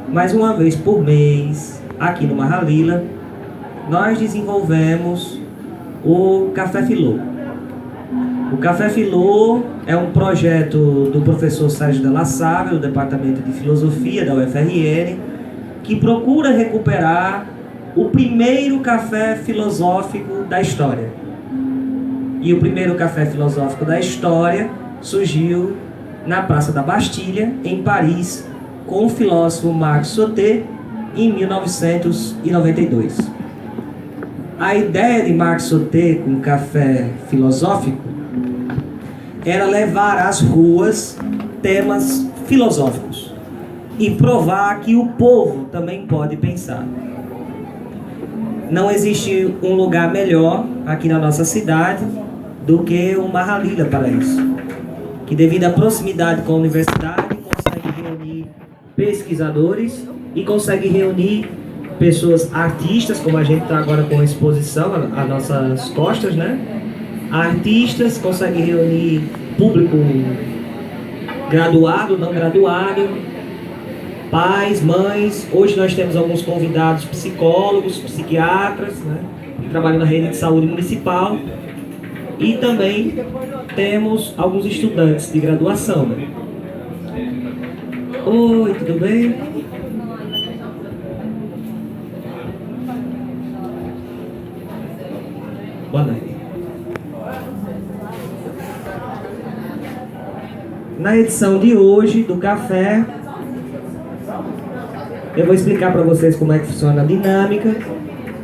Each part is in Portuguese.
Mais uma vez por mês, aqui no Marralila, nós desenvolvemos o Café Filô. O Café Filô é um projeto do professor Sérgio Della Sávia, do Departamento de Filosofia da UFRN, que procura recuperar o primeiro café filosófico da história. E o primeiro café filosófico da história surgiu na Praça da Bastilha, em Paris, com o filósofo Marc Sauté, em 1992. A ideia de Marc Sauté com o café filosófico era levar às ruas temas filosóficos e provar que o povo também pode pensar. Não existe um lugar melhor aqui na nossa cidade do que o Marralila para isso, que devido à proximidade com a universidade consegue reunir pesquisadores e consegue reunir pessoas artistas, como a gente está agora com a exposição às nossas costas, né? Artistas, consegue reunir público graduado, não graduado, pais, mães. Hoje nós temos alguns convidados psicólogos, psiquiatras, né, que trabalham na rede de saúde municipal, e também temos alguns estudantes de graduação, né? Oi, tudo bem? Boa noite. Na edição de hoje do café, eu vou explicar para vocês como é que funciona a dinâmica.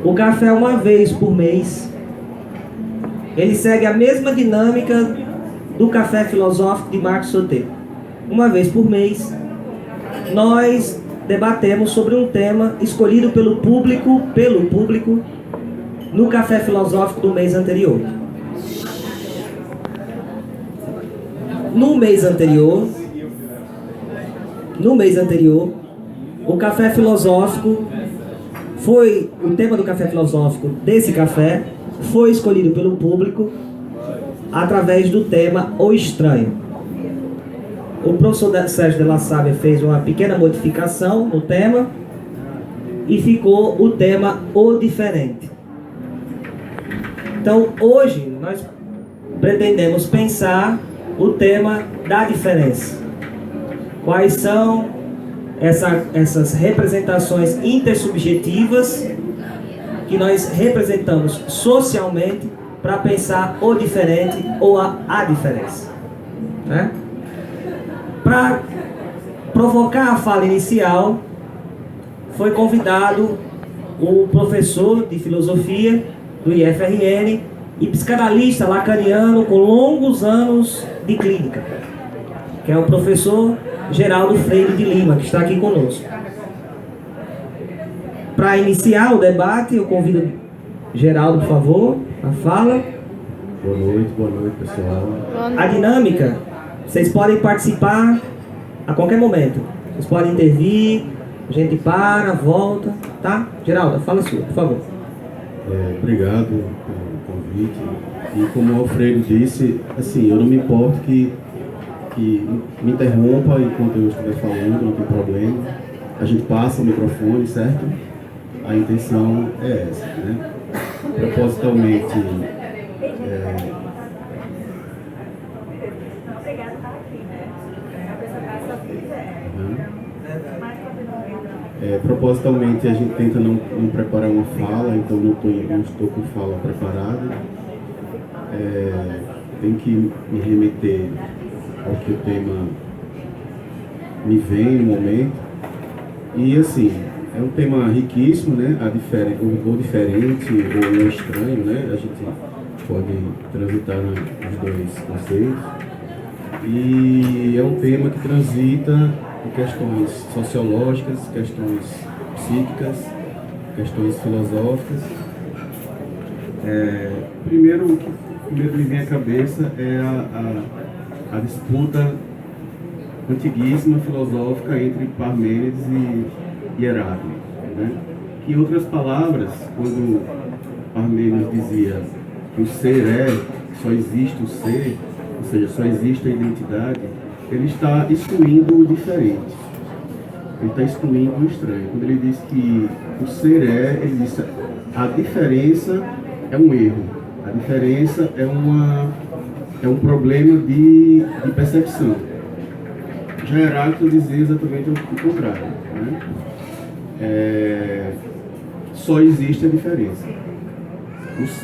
O café é uma vez por mês. Ele segue a mesma dinâmica do café filosófico de Marc Sauté. Uma vez por mês, nós debatemos sobre um tema escolhido pelo público, no café filosófico do mês anterior. No mês anterior, o café filosófico o tema do café filosófico desse café foi escolhido pelo público através do tema O Estranho. O professor Sérgio Della Sávia fez uma pequena modificação no tema e ficou o tema O Diferente. Então, hoje, nós pretendemos pensar o tema da diferença. Quais são essas representações intersubjetivas que nós representamos socialmente para pensar o diferente ou a diferença, né? Para provocar a fala inicial, foi convidado o professor de filosofia do IFRN e psicanalista lacaniano com longos anos de clínica, que é o professor Geraldo Freire de Lima, que está aqui conosco. Para iniciar o debate, eu convido Geraldo, por favor, a fala. Boa noite, pessoal. A dinâmica, vocês podem participar a qualquer momento. Vocês podem intervir, a gente para, volta, tá? Geraldo, a fala sua, por favor. Obrigado pelo convite. E como o Alfredo disse, assim, eu não me importo que me interrompa enquanto eu estiver falando, não tem problema. A gente passa o microfone, certo? A intenção é essa, né? Propositalmente, propositalmente a gente tenta não preparar uma fala, então não estou com fala preparada. Tem que me remeter ao que o tema me vem no momento. E assim, é um tema riquíssimo, né? O diferente ou o estranho, né? A gente pode transitar nos dois conceitos. E é um tema que transita em questões sociológicas, questões psíquicas, questões filosóficas. Primeiro, o que me vem à cabeça é a disputa antiguíssima filosófica entre Parmênides e Heráclito, né? Que, em outras palavras, quando Parmênides dizia que o ser só existe o ser, ou seja, só existe a identidade, ele está excluindo o diferente. ele está excluindo o estranho. Quando ele diz que o ser ele diz a diferença é um erro, a diferença é um problema de percepção. Já Heráclito dizia exatamente o contrário, né? Só existe a diferença.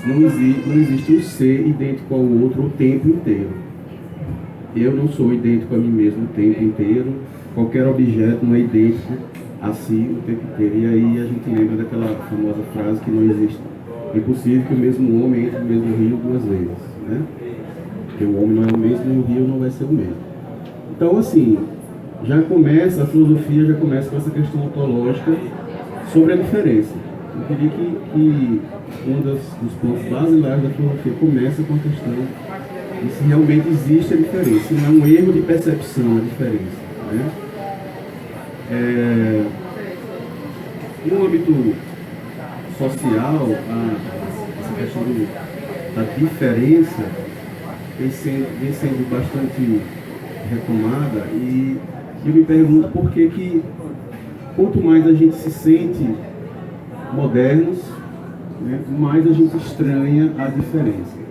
Não existe um ser idêntico ao outro o tempo inteiro. Eu não sou idêntico a mim mesmo o tempo inteiro. Qualquer objeto não é idêntico a si o tempo inteiro. E aí a gente lembra daquela famosa frase que não existe. É impossível que o mesmo homem entre no mesmo rio duas vezes, né? Porque o homem não é o mesmo e o rio não vai ser o mesmo. Então, assim, a filosofia já começa com essa questão ontológica sobre a diferença. Eu queria que um dos pontos basilares da filosofia começa com a questão de se realmente existe a diferença, se não é um erro de percepção a diferença, né? No âmbito social, essa questão da diferença vem sendo bastante retomada, e eu me pergunto por que quanto mais a gente se sente modernos, né, mais a gente estranha a diferença.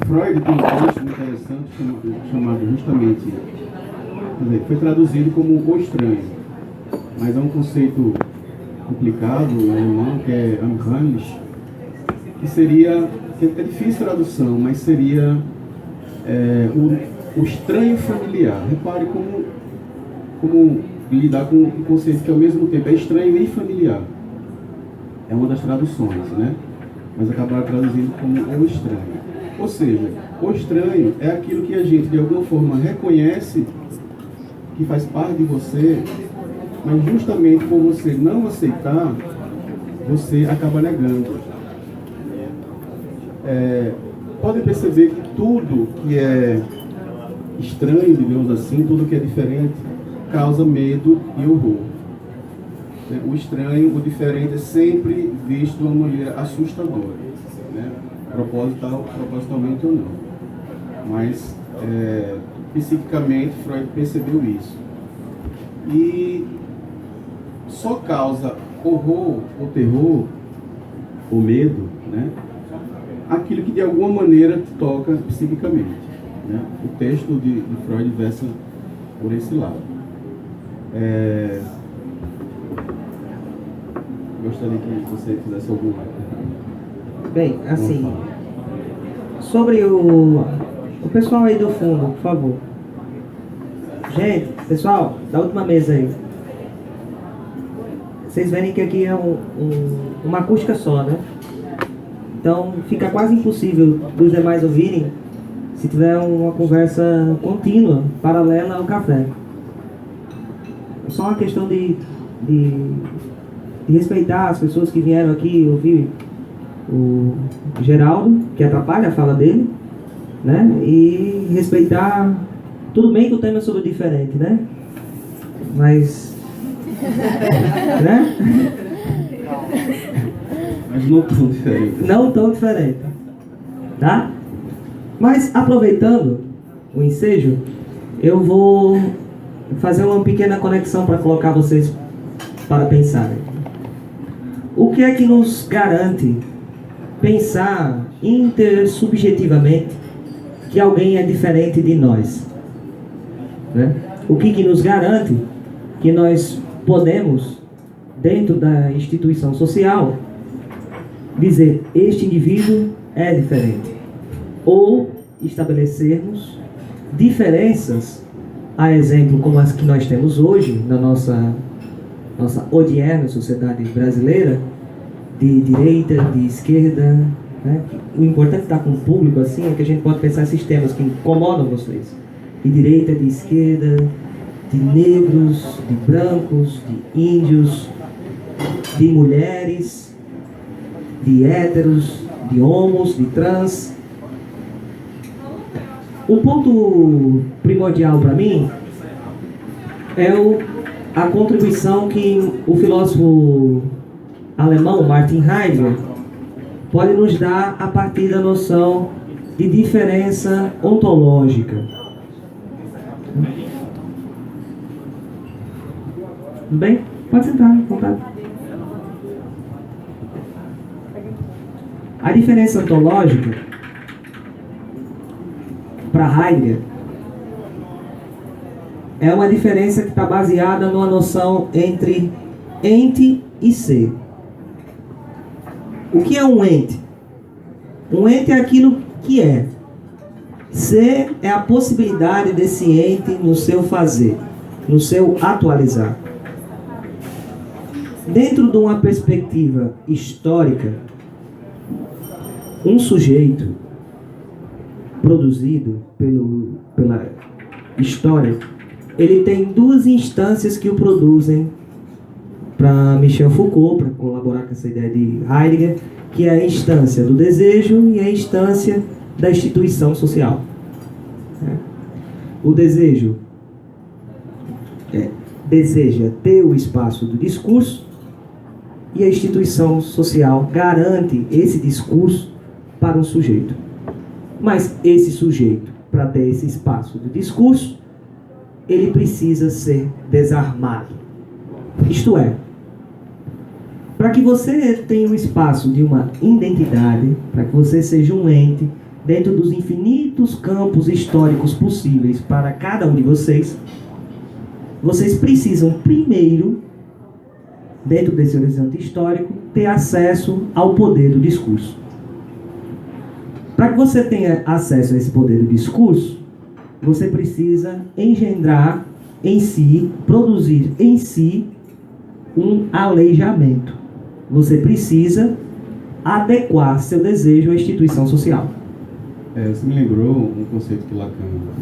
Freud tem um texto interessante chamado justamente, quer dizer, foi traduzido como o estranho, mas é um conceito complicado em alemão, que é unheimlich, que é difícil tradução, mas seria o estranho familiar. Repare como lidar com um conceito que ao mesmo tempo é estranho e familiar. É uma das traduções, né? Mas acabaram traduzindo como o estranho. Ou seja, o estranho é aquilo que a gente de alguma forma reconhece que faz parte de você, mas justamente por você não aceitar, você acaba negando. Podem perceber que tudo que é estranho, digamos assim, tudo que é diferente, causa medo e horror. O estranho, o diferente é sempre visto de uma maneira assustadora, né? Propositalmente ou não. Mas, psiquicamente, Freud percebeu isso. E só causa horror ou terror, ou medo, né, aquilo que de alguma maneira te toca psiquicamente, né? O texto de Freud versa por esse lado. Gostaria que você fizesse alguma. Bem, assim, sobre o pessoal aí do fundo, por favor. Gente, pessoal, da última mesa aí. Vocês verem que aqui é uma acústica só, né? Então fica quase impossível dos demais ouvirem se tiver uma conversa contínua, paralela ao café. É só uma questão de respeitar as pessoas que vieram aqui ouvir o Geraldo, que atrapalha a fala dele, né? E respeitar. Tudo bem que o tema é sobre diferente, né? Mas né? Mas não tão diferente. Não tão diferente, tá? Mas aproveitando o ensejo, eu vou fazer uma pequena conexão para colocar vocês para pensarem. O que é que nos garante pensar intersubjetivamente que alguém é diferente de nós, né? O que nos garante que nós podemos, dentro da instituição social, dizer este indivíduo é diferente, ou estabelecermos diferenças, a exemplo como as que nós temos hoje na nossa odierna sociedade brasileira, de direita, de esquerda, né? O importante estar com o público assim é que a gente pode pensar esses temas que incomodam vocês, de direita, de esquerda, de negros, de brancos, de índios, de mulheres, de héteros, de homos, de trans. O ponto primordial para mim é a contribuição que o filósofo alemão Martin Heidegger pode nos dar a partir da noção de diferença ontológica. Tudo bem? Pode sentar, à vontade. A diferença ontológica para Heidegger é uma diferença que está baseada numa noção entre ente e ser. O que é um ente? Um ente é aquilo que é. Ser é a possibilidade desse ente no seu fazer, no seu atualizar. Dentro de uma perspectiva histórica, um sujeito produzido pela história, ele tem duas instâncias que o produzem para Michel Foucault, para colaborar com essa ideia de Heidegger, que é a instância do desejo e a instância da instituição social. O desejo deseja ter o espaço do discurso e a instituição social garante esse discurso para um sujeito. Mas esse sujeito, para ter esse espaço do discurso, ele precisa ser desarmado. Isto é, para que você tenha o espaço de uma identidade, para que você seja um ente, dentro dos infinitos campos históricos possíveis para cada um de vocês, vocês precisam primeiro, dentro desse horizonte histórico, ter acesso ao poder do discurso. Para que você tenha acesso a esse poder do discurso, você precisa engendrar em si, produzir em si um aleijamento. Você precisa adequar seu desejo à instituição social. Você me lembrou um conceito que Lacan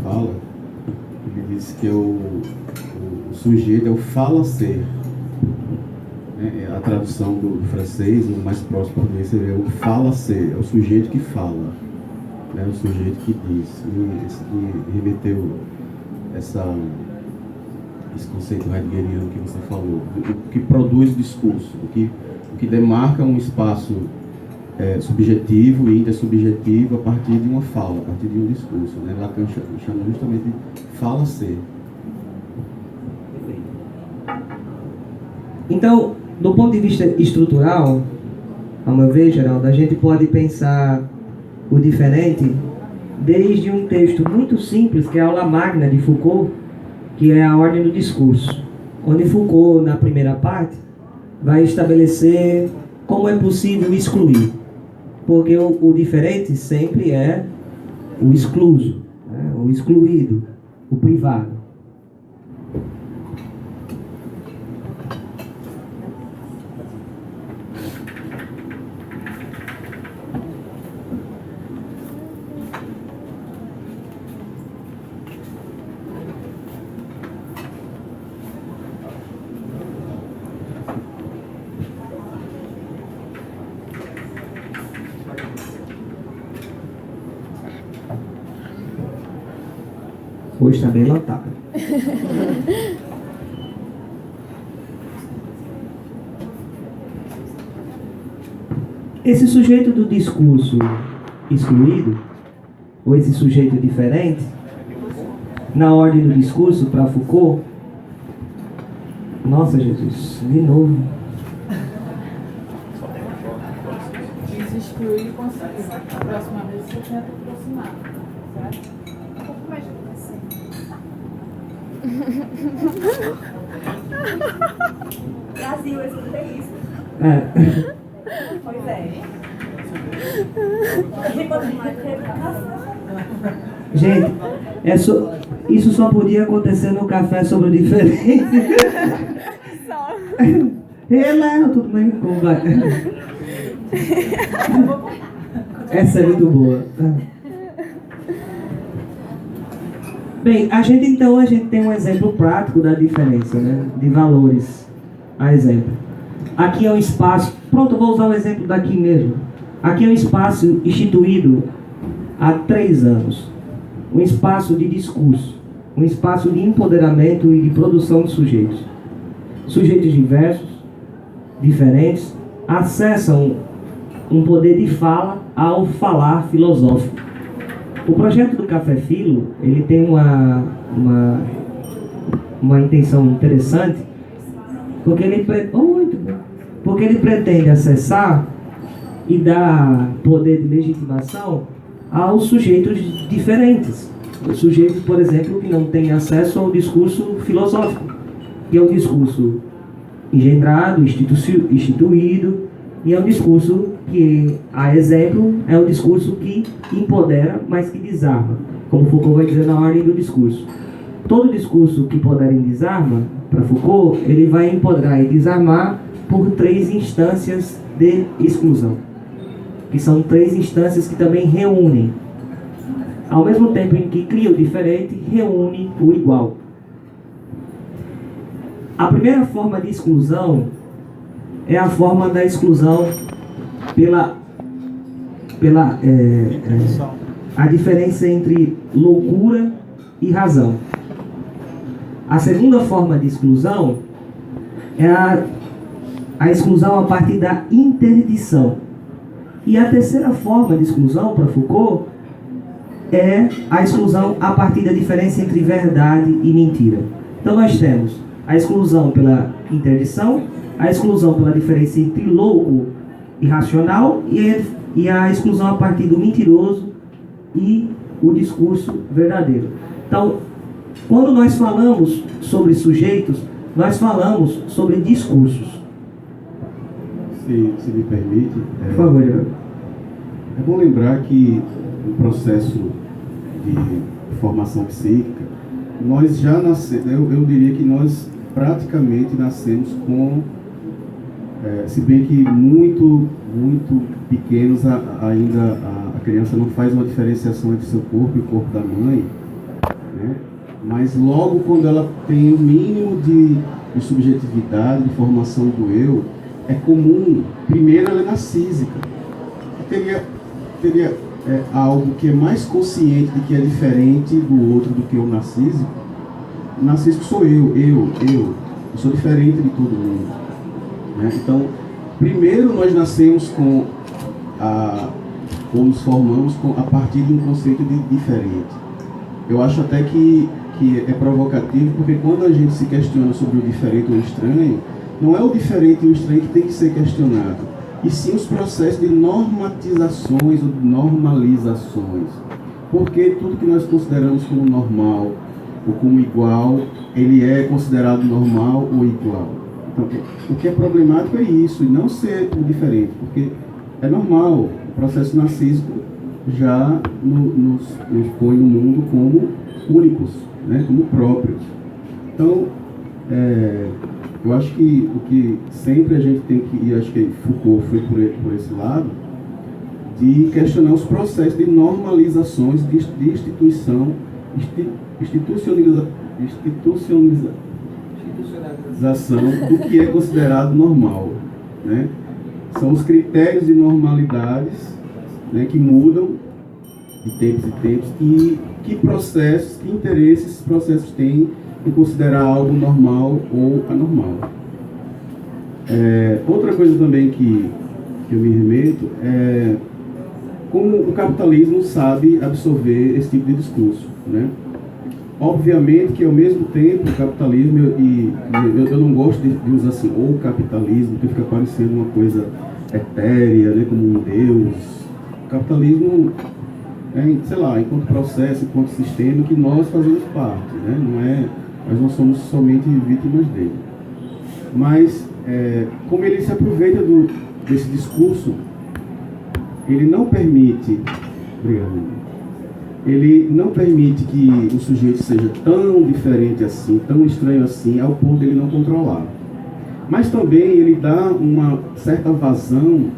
fala. Ele diz que o sujeito é o fala-ser. A tradução do francês, o mais próximo português, seria o fala-ser, é o sujeito que fala, o sujeito que diz. E remeteu esse conceito heideggeriano que você falou, o que produz o discurso, o que demarca um espaço subjetivo e intersubjetivo a partir de uma fala, a partir de um discurso. Lacan chama justamente de fala-ser. Então, do ponto de vista estrutural, ao meu ver, Geraldo, a gente pode pensar o diferente desde um texto muito simples, que é a aula magna de Foucault, que é a ordem do discurso, onde Foucault, na primeira parte, vai estabelecer como é possível excluir, porque o diferente sempre é o excluso, o excluído, o privado. Hoje está bem lotado. Esse sujeito do discurso excluído, ou esse sujeito diferente, na ordem do discurso para Foucault, nossa Jesus, de novo. Excluir e conseguir. A próxima vez você tenta aproximar, certo? Um pouco mais de você. Brasil, eu escutei isso. Pois é. Gente, isso só podia acontecer no café sobre o diferente. Só. Ela, tudo bem? Como vai? Essa é muito boa. Bem, a gente tem um exemplo prático da diferença, de valores. A exemplo. Aqui é um espaço. Pronto, eu vou usar o exemplo daqui mesmo. Aqui é um espaço instituído há 3 anos. Um espaço de discurso. Um espaço de empoderamento e de produção de sujeitos. Sujeitos diversos, diferentes, acessam um poder de fala ao falar filosófico. O projeto do Café Filo, ele tem uma intenção interessante, Porque ele pretende acessar e dar poder de legitimação aos sujeitos diferentes. Os sujeitos, por exemplo, que não têm acesso ao discurso filosófico, que é um discurso engendrado, instituído, e é um discurso que, a exemplo, é um discurso que empodera, mas que desarma, como Foucault vai dizer na ordem do discurso. Todo discurso que empodera e desarma, para Foucault, ele vai empoderar e desarmar por 3 instâncias de exclusão, que são 3 instâncias que também reúnem, ao mesmo tempo em que cria o diferente, reúne o igual. A primeira forma de exclusão é a forma da exclusão pela a diferença entre loucura e razão. A segunda forma de exclusão é a exclusão a partir da interdição. E a terceira forma de exclusão, para Foucault, é a exclusão a partir da diferença entre verdade e mentira. Então nós temos a exclusão pela interdição, a exclusão pela diferença entre louco e racional e a exclusão a partir do mentiroso e o discurso verdadeiro. Então, quando nós falamos sobre sujeitos, nós falamos sobre discursos. Se me permite, Por favor, Geraldo. É bom lembrar que no processo de formação psíquica, nós já nascemos, eu diria que nós praticamente nascemos com, se bem que muito pequenos, ainda a criança não faz uma diferenciação entre seu corpo e o corpo da mãe, né? Mas logo quando ela tem o mínimo de subjetividade, de formação do eu, é comum, primeiro ela é narcísica. Teria algo que é mais consciente de que é diferente do outro do que o narcísico. O narcísico sou eu sou diferente de todo mundo, né? Então, primeiro nós nascemos ou nos formamos a partir de um conceito de diferente. Eu acho até que é provocativo, porque quando a gente se questiona sobre o diferente ou o estranho, não é o diferente e o estranho que tem que ser questionado, e sim os processos de normatizações ou de normalizações. Porque tudo que nós consideramos como normal ou como igual, ele é considerado normal ou igual. Então, o que é problemático é isso, e não ser o diferente, porque é normal. O processo narcísico já nos põe no mundo como únicos, né, como próprios. Então, eu acho que o que sempre a gente tem que, e acho que Foucault foi por esse lado, de questionar os processos de normalizações, de institucionalização do que é considerado normal, né? São os critérios de normalidades, né, que mudam de tempos em tempos, e que processos, que interesses esses processos têm em considerar algo normal ou anormal. Outra coisa também que eu me remeto é como o capitalismo sabe absorver esse tipo de discurso, né? Obviamente que ao mesmo tempo o capitalismo, eu não gosto de usar assim, ou capitalismo, porque fica parecendo uma coisa etérea, né, como um deus. O capitalismo sei lá, enquanto processo, enquanto sistema que nós fazemos parte, né? Nós não somos somente vítimas dele. Mas, como ele se aproveita desse discurso, ele não permite, ele não permite que o sujeito seja tão diferente assim, tão estranho assim, ao ponto de ele não controlar. Mas também ele dá uma certa vazão,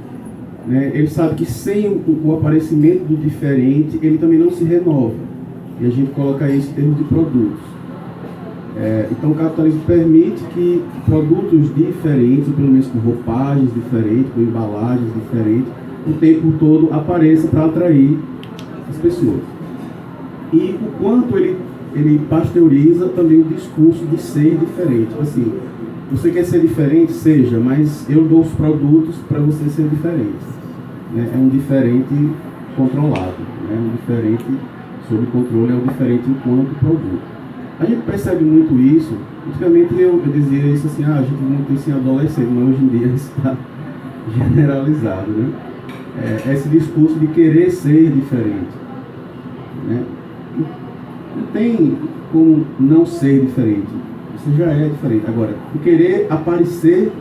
né? Ele sabe que sem o aparecimento do diferente, ele também não se renova. E a gente coloca isso em termos de produtos. Então o capitalismo permite que produtos diferentes, ou pelo menos com roupagens diferentes, com embalagens diferentes, o tempo todo apareçam para atrair as pessoas. E o quanto ele pasteuriza também o discurso de ser diferente. Assim, você quer ser diferente? Seja, mas eu dou os produtos para você ser diferente. Né? É um diferente controlado, né? Um diferente sob controle, é um diferente enquanto produto. A gente percebe muito isso. Antigamente eu dizia isso assim, a gente muito isso em adolescente, mas hoje em dia isso está generalizado, né? Esse discurso de querer ser diferente, né? Não tem como não ser diferente. Você já é diferente. Agora, o querer aparecer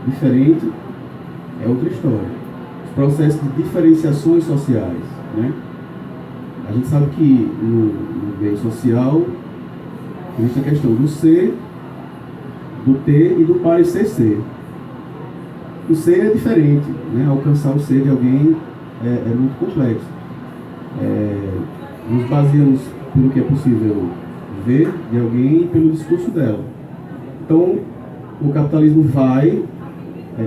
diferente é outra história. Os processos de diferenciações sociais, né? A gente sabe que no meio social existe a questão do ser, do ter e do parecer ser. O ser é diferente, né? Alcançar o ser de alguém é muito complexo. Nos baseamos pelo que é possível ver de alguém e pelo discurso dela. Então, o capitalismo vai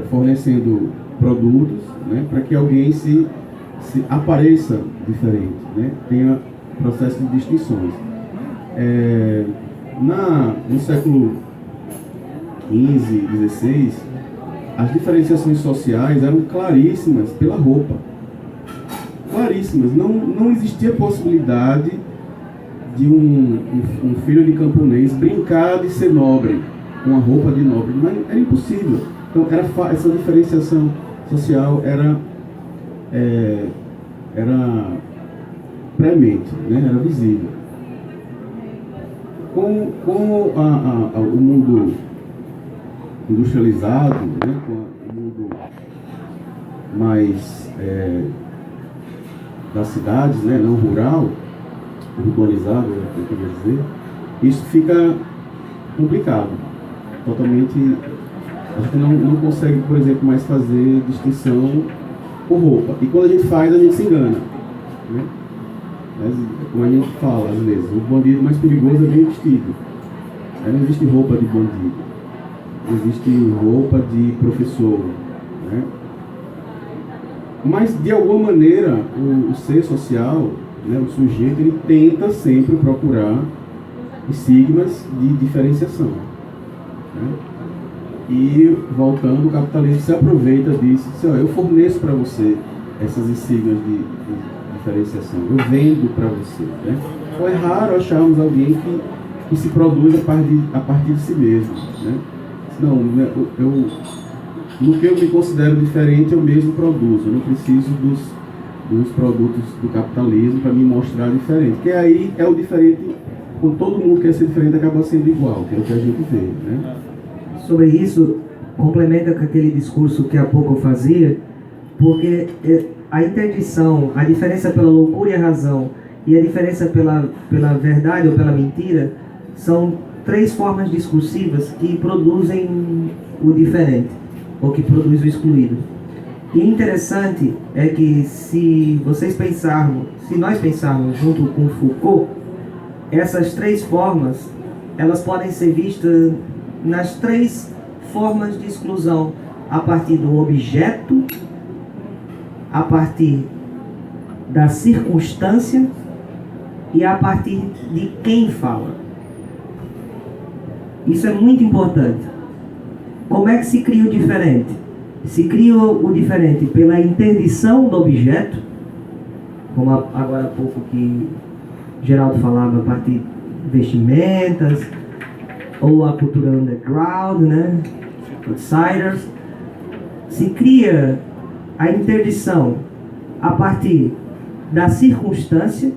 fornecendo produtos, né, para que alguém se apareça diferente, né? Tenha processo de distinções. No século XV, XVI, as diferenciações sociais eram claríssimas pela roupa. Claríssimas. Não existia possibilidade de um filho de camponês brincar de ser nobre, com a roupa de nobre. Mas era impossível. Então, essa diferenciação social era premente, né? Era visível. Com o mundo industrializado, né? Com o mundo mais das cidades, né? Não rural, urbanizado, eu queria dizer, isso fica complicado. Totalmente, a gente não consegue, por exemplo, mais fazer distinção por roupa. E quando a gente faz, a gente se engana, né? Mas, como a gente fala às vezes, o bandido mais perigoso é bem vestido. Aí não existe roupa de bandido, existe roupa de professor, né? Mas de alguma maneira o ser social, né, o sujeito, ele tenta sempre procurar sigmas de diferenciação, né? E voltando, o capitalismo se aproveita disso, diz, eu forneço para você essas sigmas de diferenciação, eu vendo para você, né? Então é raro acharmos alguém que se produz a partir de si mesmo, né? Não, no que eu me considero diferente, eu mesmo produzo, eu não preciso dos produtos do capitalismo para me mostrar diferente, porque aí é o diferente, quando todo mundo quer ser diferente, acaba sendo igual, que é o que a gente vê, né? Sobre isso, complementa com aquele discurso que há pouco eu fazia, porque a interdição, a diferença pela loucura e a razão, e a diferença pela verdade ou pela mentira, são três formas discursivas que produzem o diferente, ou que produzem o excluído. E interessante é que se nós pensarmos junto com Foucault, essas três formas, elas podem ser vistas nas três formas de exclusão, a partir do objeto, a partir da circunstância e a partir de quem fala. Isso é muito importante. Como é que se cria o diferente? Se cria o diferente pela interdição do objeto, como agora há pouco que Geraldo falava, a partir de vestimentas, ou a cultura underground, né? Outsiders. Se cria a interdição a partir da circunstância.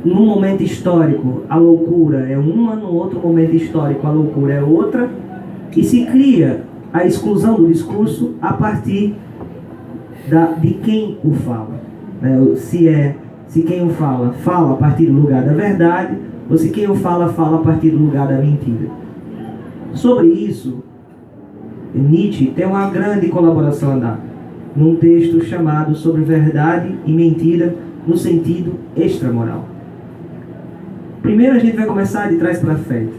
Num momento histórico, a loucura é uma, no outro momento histórico, a loucura é outra, e se cria a exclusão do discurso a partir de quem o fala. Se quem o fala a partir do lugar da verdade, ou se quem o fala a partir do lugar da mentira. Sobre isso, Nietzsche tem uma grande colaboração a dar, num texto chamado Sobre Verdade e Mentira no Sentido Extramoral. Primeiro a gente vai começar de trás para frente,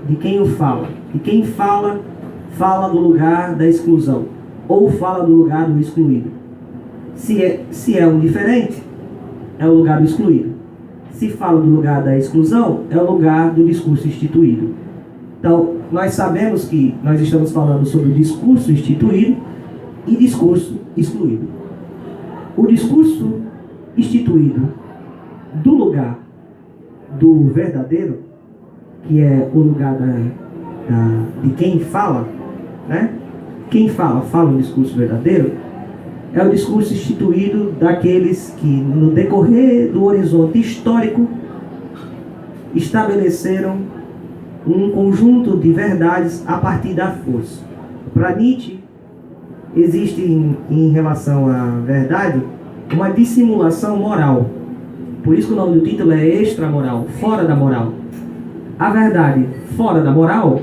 de quem o fala. E quem fala do lugar da exclusão, ou fala do lugar do excluído. Se é um diferente, é o lugar do excluído. Se fala do lugar da exclusão, é o lugar do discurso instituído. Então, nós sabemos que nós estamos falando sobre discurso instituído e discurso excluído. O discurso instituído do lugar do verdadeiro, que é o lugar de quem fala, né? Quem fala um discurso verdadeiro, é o discurso instituído daqueles que, no decorrer do horizonte histórico, estabeleceram um conjunto de verdades a partir da força. Para Nietzsche, existe em relação à verdade uma dissimulação moral. Por isso que o nome do título é extramoral, fora da moral. A verdade fora da moral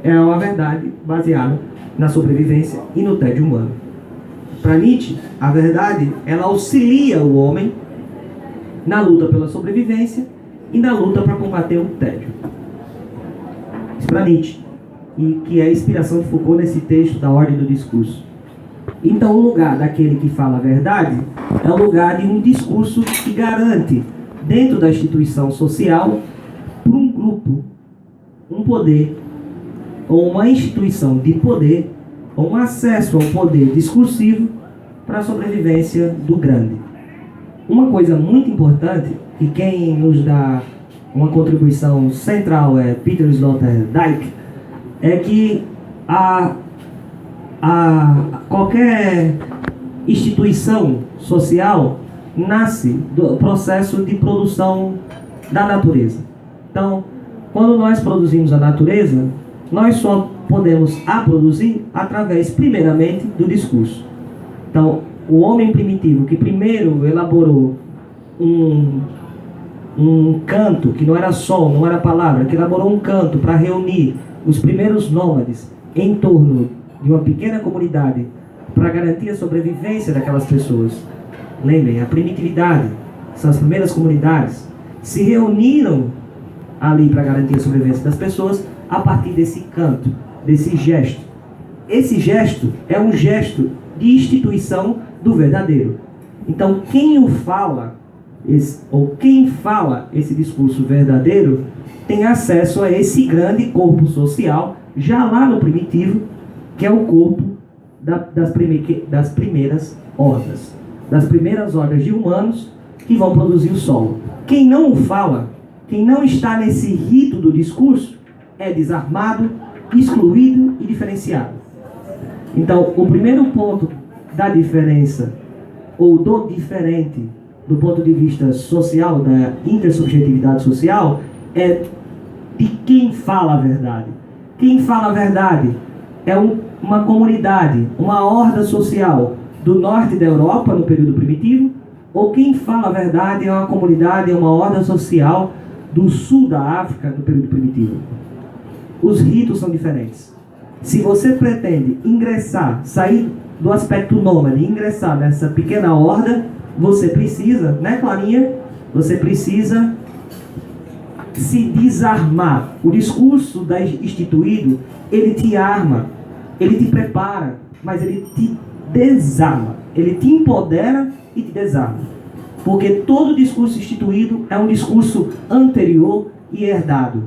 é uma verdade baseada na sobrevivência e no tédio humano. Para Nietzsche, a verdade, ela auxilia o homem na luta pela sobrevivência e na luta para combater o tédio. Isso para Nietzsche, e que é a inspiração de Foucault nesse texto da Ordem do Discurso. Então, o lugar daquele que fala a verdade é o lugar de um discurso que garante, dentro da instituição social, para um grupo, um poder, ou uma instituição de poder, ou um acesso ao poder discursivo para a sobrevivência do grande. Uma coisa muito importante, e quem nos dá uma contribuição central é Peter Sloterdijk, é que qualquer instituição social nasce do processo de produção da natureza. Então, quando nós produzimos a natureza, nós só podemos a produzir através, primeiramente, do discurso. Então, o homem primitivo que primeiro elaborou um canto, que não era som, não era palavra, que elaborou um canto para reunir os primeiros nômades em torno de uma pequena comunidade para garantir a sobrevivência daquelas pessoas. Lembrem, a primitividade, são as primeiras comunidades, se reuniram ali para garantir a sobrevivência das pessoas a partir desse canto, desse gesto. Esse gesto é um gesto de instituição do verdadeiro. Então, quem fala esse discurso verdadeiro tem acesso a esse grande corpo social, já lá no primitivo, que é o corpo das primeiras hordas. Das primeiras hordas de humanos que vão produzir o solo. Quem não o fala, quem não está nesse rito do discurso, é desarmado, excluído e diferenciado. Então, o primeiro ponto da diferença, ou do diferente, do ponto de vista social, da intersubjetividade social, é de quem fala a verdade. Quem fala a verdade é uma comunidade, uma horda social do norte da Europa, no período primitivo, ou quem fala a verdade é uma comunidade, é uma horda social do sul da África, no período primitivo. Os ritos são diferentes. Se você pretende ingressar, sair do aspecto nômade e ingressar nessa pequena horda, você precisa, né, Clarinha? Você precisa se desarmar. O discurso instituído, ele te arma, ele te prepara, mas ele te desarma. Ele te empodera e te desarma. Porque todo discurso instituído é um discurso anterior e herdado.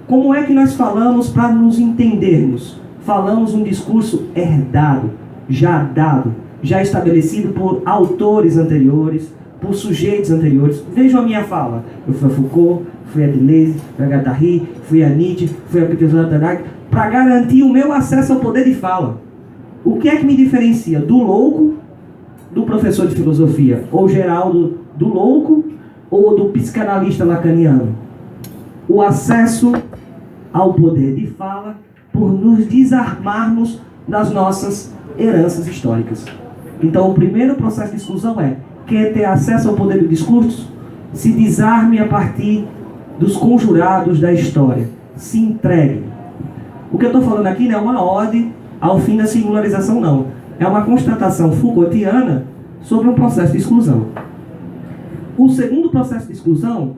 Como é que nós falamos para nos entendermos? Falamos um discurso herdado, já dado, já estabelecido por autores anteriores, por sujeitos anteriores. Vejam a minha fala. Eu fui a Foucault, fui a Deleuze, fui a Guattari, fui a Nietzsche, fui a Peter Sloterdijk, para garantir o meu acesso ao poder de fala. O que é que me diferencia do louco, do professor de filosofia, ou Geraldo, do louco, ou do psicanalista lacaniano? O acesso ao poder de fala por nos desarmarmos das nossas heranças históricas. Então, o primeiro processo de exclusão quer ter acesso ao poder do discurso? Se desarme a partir dos conjurados da história. Se entregue. O que eu estou falando aqui não é uma ode ao fim da singularização, não. É uma constatação Foucaultiana sobre um processo de exclusão. O segundo processo de exclusão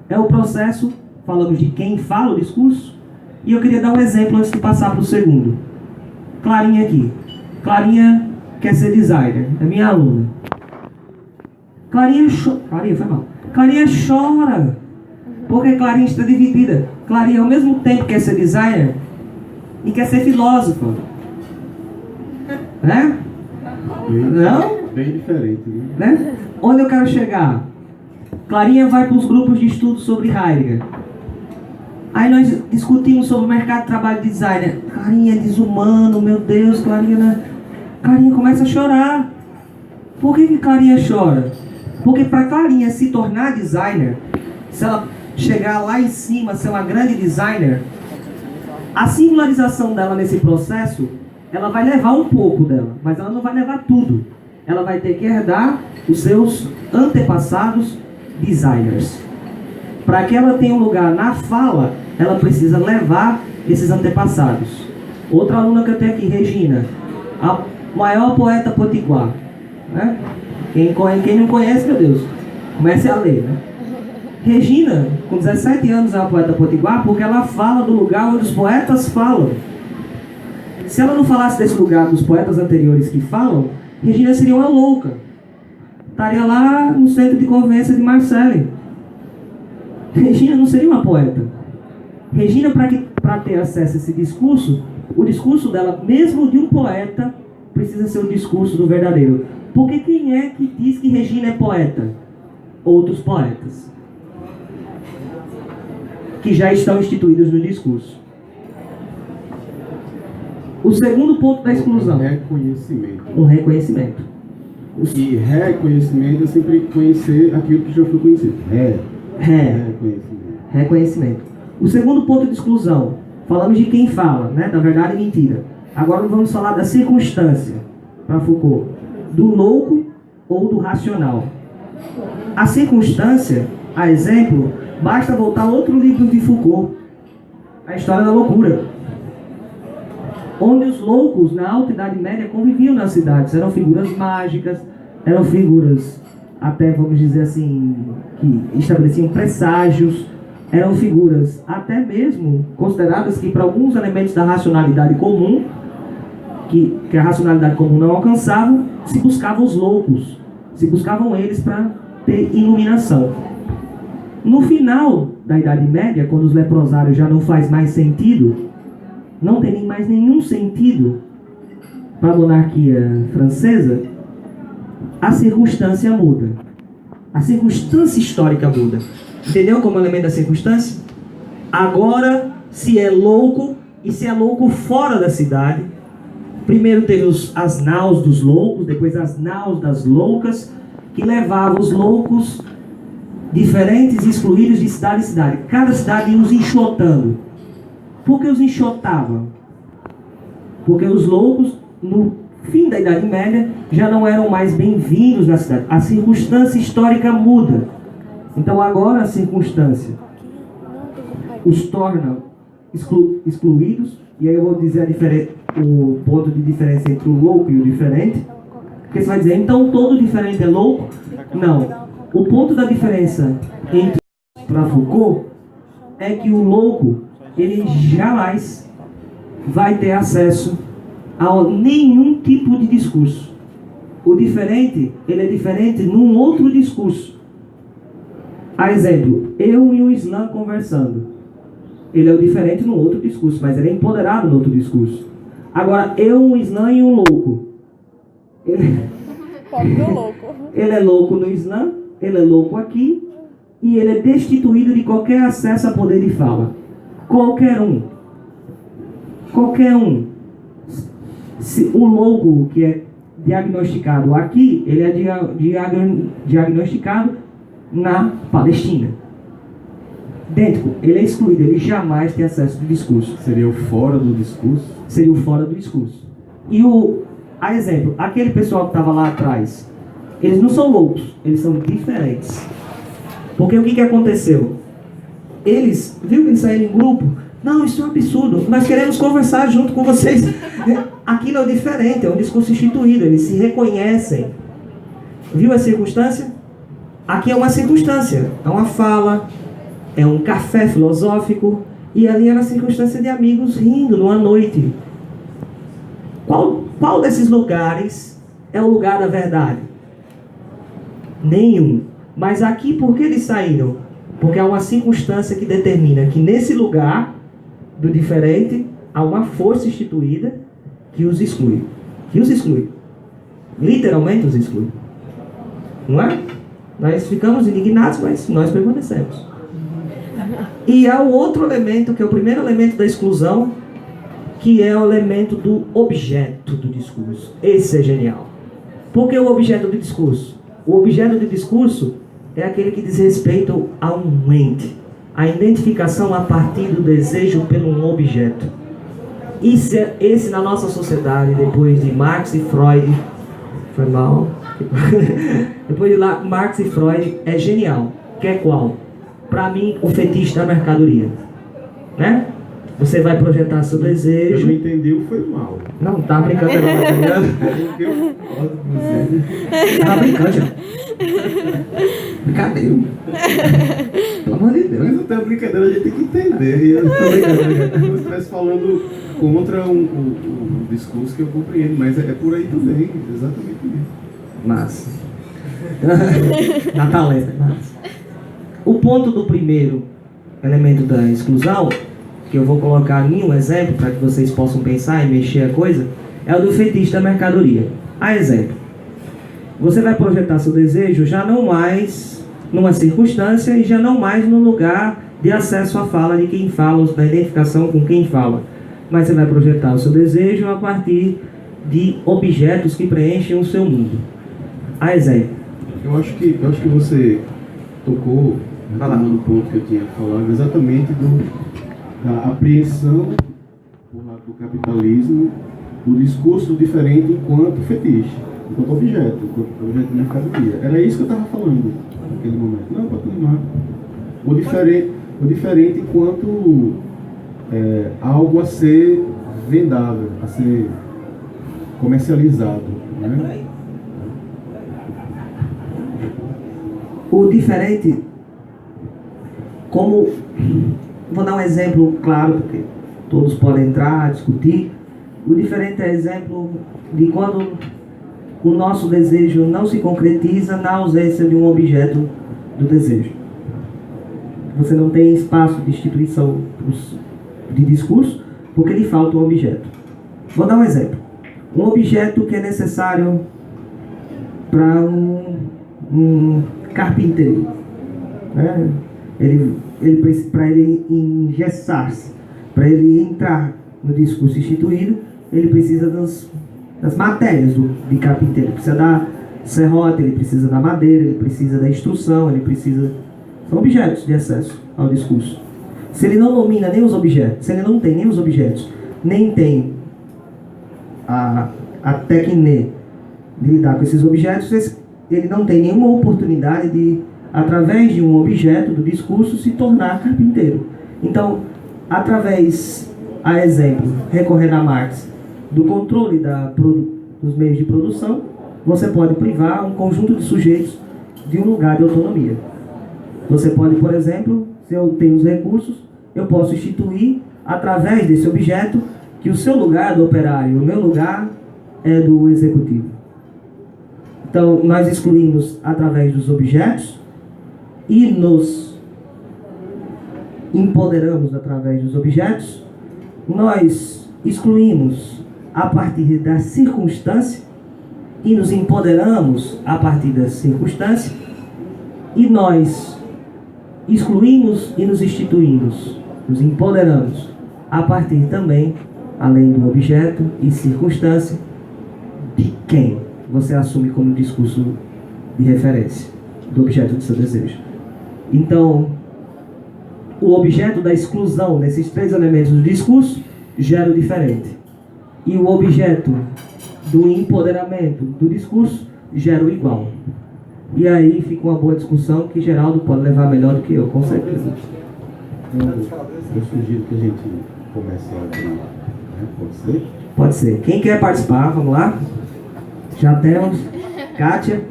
é o processo, falamos de quem fala o discurso, e eu queria dar um exemplo antes de passar para o segundo. Clarinha aqui. Clarinha quer ser designer, é minha aluna. Clarinha chora, porque Clarinha está dividida. Clarinha ao mesmo tempo quer ser designer e quer ser filósofa. Né? Não? Bem diferente, né? Onde eu quero chegar? Clarinha vai para os grupos de estudo sobre Heidegger. Aí nós discutimos sobre o mercado de trabalho de designer. Clarinha é desumano, meu Deus, Clarinha começa a chorar. Por que Clarinha chora? Porque para Clarinha se tornar designer, se ela chegar lá em cima, ser uma grande designer, a singularização dela nesse processo, ela vai levar um pouco dela, mas ela não vai levar tudo. Ela vai ter que herdar os seus antepassados designers. Para que ela tenha um lugar na fala, ela precisa levar esses antepassados. Outra aluna que eu tenho aqui, Regina, a maior poeta potiguar, né? Quem não conhece, meu Deus, comece a ler, né? Regina, com 17 anos, é uma poeta potiguar porque ela fala do lugar onde os poetas falam. Se ela não falasse desse lugar dos poetas anteriores que falam, Regina seria uma louca. Estaria lá no centro de convivência de Marseille. Regina não seria uma poeta. Regina, para ter acesso a esse discurso, o discurso dela, mesmo de um poeta, precisa ser o discurso do verdadeiro. Porque quem é que diz que Regina é poeta? Outros poetas, que já estão instituídos no discurso. O segundo ponto da exclusão. Reconhecimento. Um reconhecimento. E reconhecimento é sempre conhecer aquilo que já foi conhecido. Reconhecimento. Reconhecimento. O segundo ponto de exclusão. Falamos de quem fala, né? Da verdade e mentira. Agora vamos falar da circunstância, para Foucault. Do louco ou do racional. A circunstância, a exemplo, basta voltar a outro livro de Foucault, A História da Loucura, onde os loucos na Alta Idade Média conviviam nas cidades. Eram figuras mágicas, eram figuras, até vamos dizer assim, que estabeleciam presságios, eram figuras até mesmo consideradas que para alguns elementos da racionalidade comum, que a racionalidade comum não alcançava, se buscavam os loucos, se buscavam eles para ter iluminação. No final da Idade Média, quando os leprosários já não faz mais sentido, não tem mais nenhum sentido para a monarquia francesa, a circunstância muda. A circunstância histórica muda. Entendeu como elemento da circunstância? Agora, se é louco, e se é louco fora da cidade, primeiro teve as naus dos loucos, depois as naus das loucas, que levavam os loucos diferentes e excluídos de cidade em cidade. Cada cidade ia os enxotando. Por que os enxotavam? Porque os loucos, no fim da Idade Média, já não eram mais bem-vindos na cidade. A circunstância histórica muda. Então agora a circunstância os torna excluídos. E aí eu vou dizer o ponto de diferença entre o louco e o diferente. Porque você vai dizer, então todo diferente é louco? Não. O ponto da diferença entre para Foucault é que o louco, ele jamais vai ter acesso a nenhum tipo de discurso. O diferente, ele é diferente num outro discurso. A exemplo, eu e o Islã conversando. Ele é o diferente num outro discurso, mas ele é empoderado no outro discurso. Agora, eu, o Islã e o louco. Ele é louco no Islã, ele é louco aqui, e ele é destituído de qualquer acesso a poder de fala. Qualquer um. Qualquer um. Se o louco que é diagnosticado aqui, ele é diagnosticado na Palestina. Dentro, ele é excluído, ele jamais tem acesso ao discurso. Seria o fora do discurso? Seria o fora do discurso. E a exemplo, aquele pessoal que estava lá atrás, eles não são loucos, eles são diferentes. Porque o que aconteceu? Eles, viu que eles saíram em grupo? Não, isso é um absurdo, nós queremos conversar junto com vocês. Aquilo é diferente, é um discurso instituído, eles se reconhecem. Viu a circunstância? Aqui é uma circunstância, é uma fala, é um café filosófico, e ali era a circunstância de amigos rindo numa noite. Qual desses lugares é o lugar da verdade? Nenhum. Mas aqui, por que eles saíram? Porque há uma circunstância que determina que nesse lugar do diferente há uma força instituída que os exclui. Que os exclui. Literalmente os exclui. Não é? Nós ficamos indignados, mas nós permanecemos. E há o outro elemento, que é o primeiro elemento da exclusão, que é o elemento do objeto do discurso. Esse é genial. Por que o objeto do discurso? O objeto do discurso é aquele que diz respeito a um ente. A identificação a partir do desejo pelo um objeto. Esse na nossa sociedade, depois de Marx e Freud, foi mal, depois de lá, Marx e Freud, é genial. Que é qual? Para mim, o fetiche da mercadoria. Né? Você vai projetar seu desejo. Eu não entendi, foi mal. Não, tá brincando não. Tá brincando já. Brincadeira. Pelo amor de Deus. Mas até a brincadeira a gente tem que entender. E eu você estivesse falando contra um discurso que eu compreendo, mas é por aí também, exatamente isso. Massa. Nataleta, massa. O ponto do primeiro elemento da exclusão, que eu vou colocar em um exemplo para que vocês possam pensar e mexer a coisa, é o do fetiche da mercadoria. A exemplo, você vai projetar seu desejo já não mais numa circunstância e já não mais no lugar de acesso à fala de quem fala, ou da identificação com quem fala, mas você vai projetar o seu desejo a partir de objetos que preenchem o seu mundo. A exemplo. Eu acho que você tocou no ponto que eu tinha falado, exatamente da apreensão por lado do capitalismo, do discurso diferente enquanto fetiche, enquanto objeto de mercadoria. Era isso que eu estava falando naquele momento. Não, pode continuar. O diferente enquanto algo a ser vendável, a ser comercializado. Né? O diferente, como... Vou dar um exemplo claro, porque todos podem entrar, discutir. O diferente é exemplo de quando o nosso desejo não se concretiza na ausência de um objeto do desejo. Você não tem espaço de instituição de discurso, porque lhe falta um objeto. Vou dar um exemplo. Um objeto que é necessário para um carpinteiro. Né? Para ele engessar-se, para ele entrar no discurso instituído, ele precisa das matérias de carpinteiro. Ele precisa da serrote, ele precisa da madeira, ele precisa da instrução, ele precisa... São objetos de acesso ao discurso. Se ele não domina nem os objetos, se ele não tem nem os objetos, nem tem a técnica de lidar com esses objetos, ele não tem nenhuma oportunidade de, através de um objeto do discurso, se tornar carpinteiro. Então, através, a exemplo, recorrendo a Marx, do controle dos meios de produção, você pode privar um conjunto de sujeitos de um lugar de autonomia. Você pode, por exemplo, se eu tenho os recursos, eu posso instituir, através desse objeto, que o seu lugar é do operário, o meu lugar é do executivo. Então, nós excluímos através dos objetos e nos empoderamos através dos objetos. Nós excluímos a partir da circunstância e nos empoderamos a partir da circunstância, e nós excluímos e nos instituímos, nos empoderamos a partir também, além do objeto e circunstância, de quem você assume como discurso de referência, do objeto do seu desejo. Então, o objeto da exclusão nesses três elementos do discurso gera o diferente. E o objeto do empoderamento do discurso gera o igual. E aí fica uma boa discussão que Geraldo pode levar melhor do que eu, com certeza. Eu sugiro que a gente comece a abrir, né? Pode ser? Pode ser. Quem quer participar, vamos lá? Já temos. Kátia.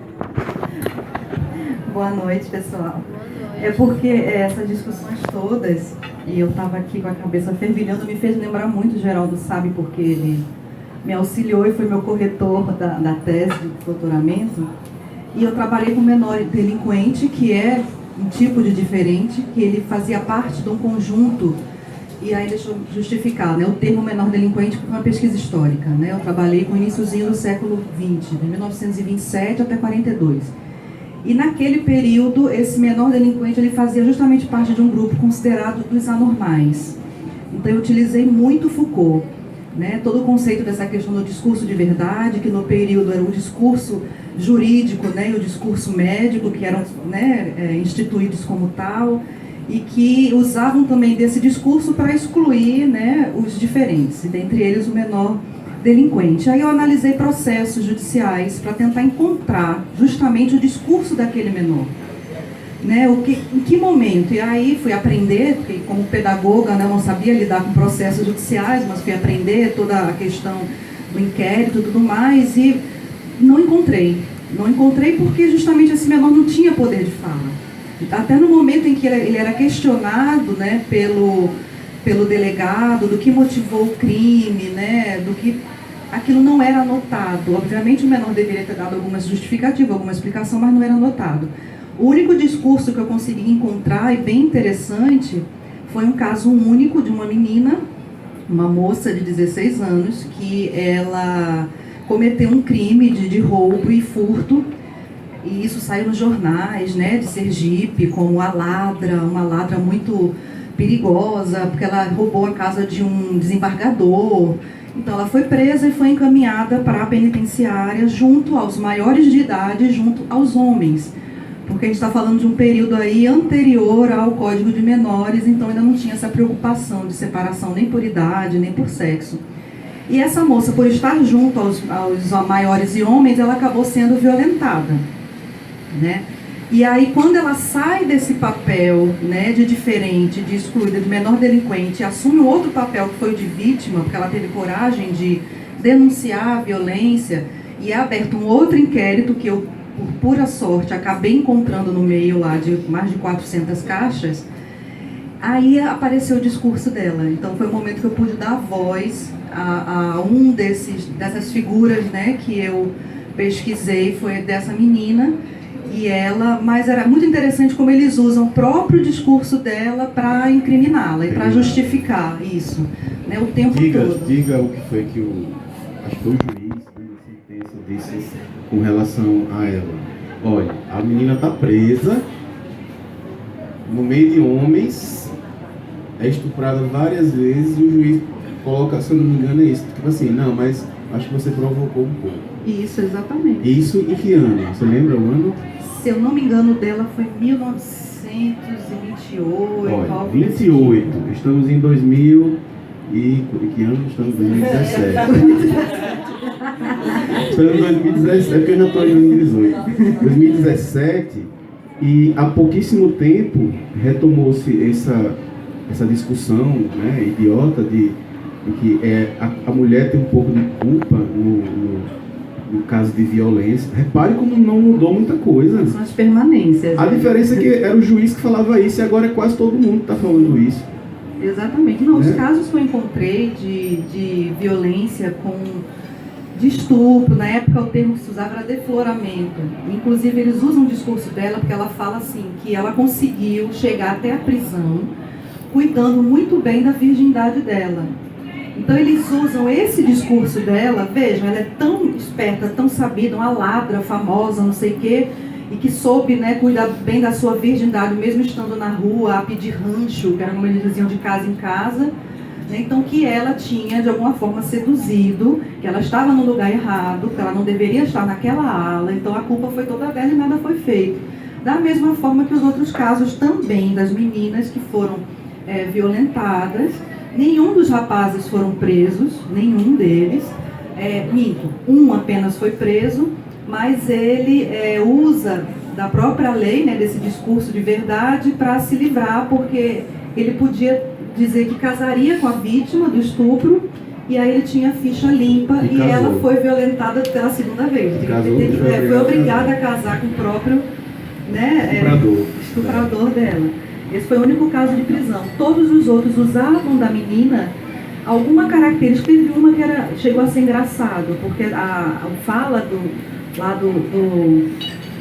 Boa noite, pessoal. É porque essas discussões todas, e eu estava aqui com a cabeça fervilhando, me fez lembrar muito, Geraldo sabe, porque ele me auxiliou e foi meu corretor da tese de doutoramento. E eu trabalhei com um menor delinquente, que é um tipo de diferente, que ele fazia parte de um conjunto. E aí, deixa eu justificar, né? O termo menor delinquente foi uma pesquisa histórica, né? Eu trabalhei com o iniciozinho do século XX, de 1927 até 42. E naquele período, esse menor delinquente ele fazia justamente parte de um grupo considerado dos anormais. Então eu utilizei muito Foucault, né? Todo o conceito dessa questão do discurso de verdade, que no período era o discurso jurídico, né, e o discurso médico, que eram, né, instituídos como tal, e que usavam também desse discurso para excluir, né, os diferentes, e dentre eles o menor delinquente. Aí eu analisei processos judiciais para tentar encontrar justamente o discurso daquele menor. Né, em que momento? E aí fui aprender, porque como pedagoga, né, eu não sabia lidar com processos judiciais, mas fui aprender toda a questão do inquérito e tudo mais, e não encontrei. Não encontrei porque justamente esse menor não tinha poder de fala. Até no momento em que ele era questionado, né, pelo delegado, do que motivou o crime, né, do que aquilo não era anotado. Obviamente o menor deveria ter dado alguma justificativa, alguma explicação, mas não era anotado. O único discurso que eu consegui encontrar, e bem interessante, foi um caso único de uma menina, uma moça de 16 anos, que ela cometeu um crime de roubo e furto, e isso saiu nos jornais, né, de Sergipe, como uma ladra muito perigosa, porque ela roubou a casa de um desembargador. Então ela foi presa e foi encaminhada para a penitenciária junto aos maiores de idade, junto aos homens. Porque a gente está falando de um período aí anterior ao Código de Menores, então ainda não tinha essa preocupação de separação nem por idade, nem por sexo. E essa moça, por estar junto aos maiores e homens, ela acabou sendo violentada, né? E aí, quando ela sai desse papel, né, de diferente, de excluída, de menor delinquente, assume um outro papel que foi o de vítima, porque ela teve coragem de denunciar a violência, e é aberto um outro inquérito que eu, por pura sorte, acabei encontrando no meio lá de mais de 400 caixas. Aí apareceu o discurso dela. Então foi o momento que eu pude dar voz a dessas figuras, né, que eu pesquisei, foi dessa menina. E ela, mas era muito interessante como eles usam o próprio discurso dela para incriminá-la e para justificar isso, né, o tempo todo. Diga o que foi que acho que foi o juiz, né, na sentença disse com relação a ela. Olha, a menina está presa no meio de homens, é estuprada várias vezes, e o juiz coloca, se eu não me engano, é isso. Tipo assim, não, mas acho que você provocou um pouco. Isso, exatamente. Isso em que ano? Você lembra o ano? Se eu não me engano, dela foi 1928. Olha, 28. Estamos em 2000 e... Que ano? Estamos em 2017. Estamos em 2017, porque eu já estou em 2018. 2017, e há pouquíssimo tempo retomou-se essa discussão, né, idiota de que a mulher tem um pouco de culpa no caso de violência. Repare como não mudou muita coisa. São as permanências. A diferença é que era o juiz que falava isso e agora é quase todo mundo que está falando isso. Exatamente. Não, os casos que eu encontrei de violência de estupro, na época o termo que se usava era defloramento. Inclusive eles usam o discurso dela porque ela fala assim, que ela conseguiu chegar até a prisão cuidando muito bem da virgindade dela. Então eles usam esse discurso dela, vejam, ela é tão esperta, tão sabida, uma ladra famosa, não sei o quê, e que soube, né, cuidar bem da sua virgindade, mesmo estando na rua, a pedir rancho, que era como eles diziam, de casa em casa, né? Então que ela tinha, de alguma forma, seduzido, que ela estava no lugar errado, que ela não deveria estar naquela ala, então a culpa foi toda dela e nada foi feito. Da mesma forma que os outros casos também, das meninas que foram violentadas. Nenhum dos rapazes foram presos, nenhum deles. Minto, um apenas foi preso, mas ele usa da própria lei, né, desse discurso de verdade para se livrar, porque ele podia dizer que casaria com a vítima do estupro, e aí ele tinha a ficha limpa e ela foi violentada pela segunda vez. Foi obrigada a casar com o próprio, né, estuprador dela. Esse foi o único caso de prisão. Todos os outros usavam da menina alguma característica. Teve uma que chegou a ser engraçado, porque a fala do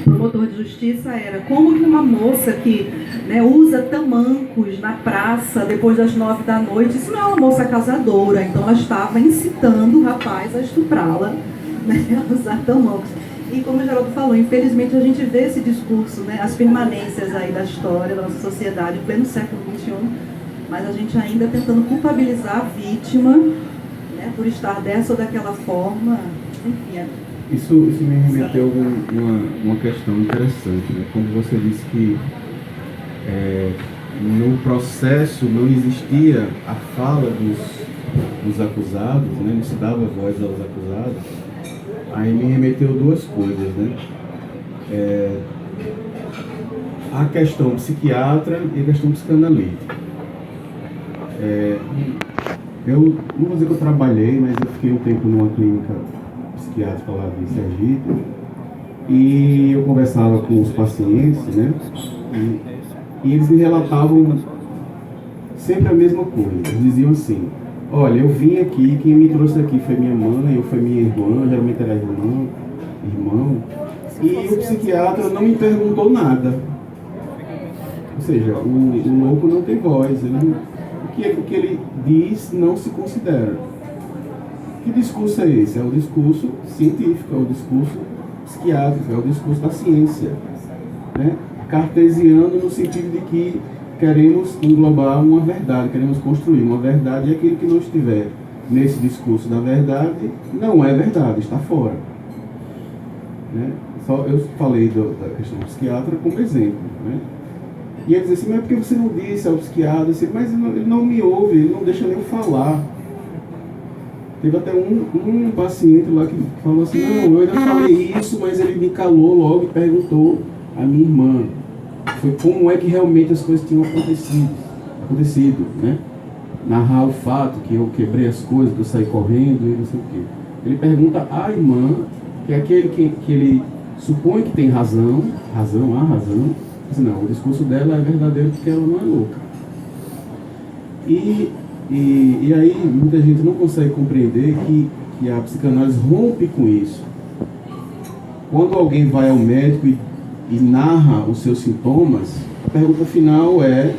promotor de justiça era como que uma moça que, né, usa tamancos na praça depois das 9 da noite, isso não é uma moça casadora, então ela estava incitando o rapaz a estuprá-la, né, a usar tamancos. E como o Geraldo falou, infelizmente a gente vê esse discurso, né, as permanências aí da história da nossa sociedade em pleno século XXI, mas a gente ainda tentando culpabilizar a vítima, né, por estar dessa ou daquela forma, enfim. Isso me remeteu a uma questão interessante, né? Quando você disse que no processo não existia a fala dos acusados, né? Não se dava voz aos acusados, aí me remeteu duas coisas, né? A questão psiquiatra e a questão psicanalítica. Eu não vou dizer que eu trabalhei, mas eu fiquei um tempo numa clínica psiquiátrica lá de Sergipe e eu conversava com os pacientes, né? E eles me relatavam sempre a mesma coisa. Eles diziam assim: olha, eu vim aqui, quem me trouxe aqui foi minha mãe, ou foi minha irmã, geralmente era irmão, e o psiquiatra não me perguntou nada. Ou seja, o louco não tem voz, o que ele diz não se considera. Que discurso é esse? É o discurso científico, é o discurso psiquiátrico, é o discurso da ciência, né? Cartesiano no sentido de que queremos englobar uma verdade, queremos construir uma verdade, e aquilo que não estiver nesse discurso da verdade não é verdade, está fora, né? Eu falei da questão do psiquiatra como exemplo, né? E ele diz assim: mas por que você não disse ao psiquiatra? Assim, mas ele não me ouve, ele não deixa nem eu falar. Teve até um paciente lá que falou assim: não, eu ainda falei isso, mas ele me calou logo e perguntou à minha irmã. Foi como é que realmente as coisas tinham acontecido, né? Narrar o fato que eu quebrei as coisas, que eu saí correndo e não sei o quê. Ele pergunta à irmã, que é aquele que ele supõe que tem razão, há razão. Assim, não, o discurso dela é verdadeiro porque ela não é louca. E aí muita gente não consegue compreender que a psicanálise rompe com isso. Quando alguém vai ao médico e narra os seus sintomas, a pergunta final é: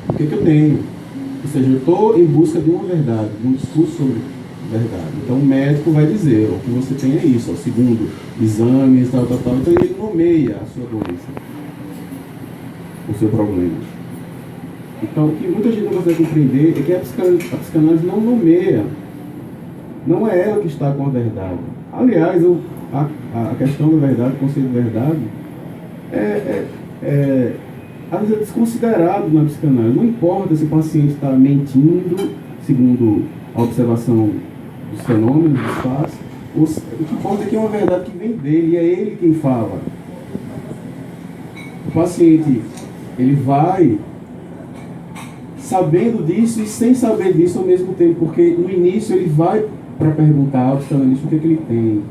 o que eu tenho? Ou seja, eu estou em busca de uma verdade, de um discurso sobre verdade. Então o médico vai dizer: o que você tem é isso, segundo exames, tal. Então ele nomeia a sua doença, o seu problema. Então, o que muita gente não consegue compreender é que a psicanálise não nomeia. Não é ela que está com a verdade. Aliás, a questão da verdade, o conceito de verdade, às vezes é desconsiderado na psicanálise. Não importa se o paciente está mentindo, segundo a observação dos fenômenos, dos fatos. O que importa é que é uma verdade que vem dele, e é ele quem fala. O paciente, ele vai sabendo disso e sem saber disso ao mesmo tempo, porque no início ele vai para perguntar ao psicanalista o que ele tem,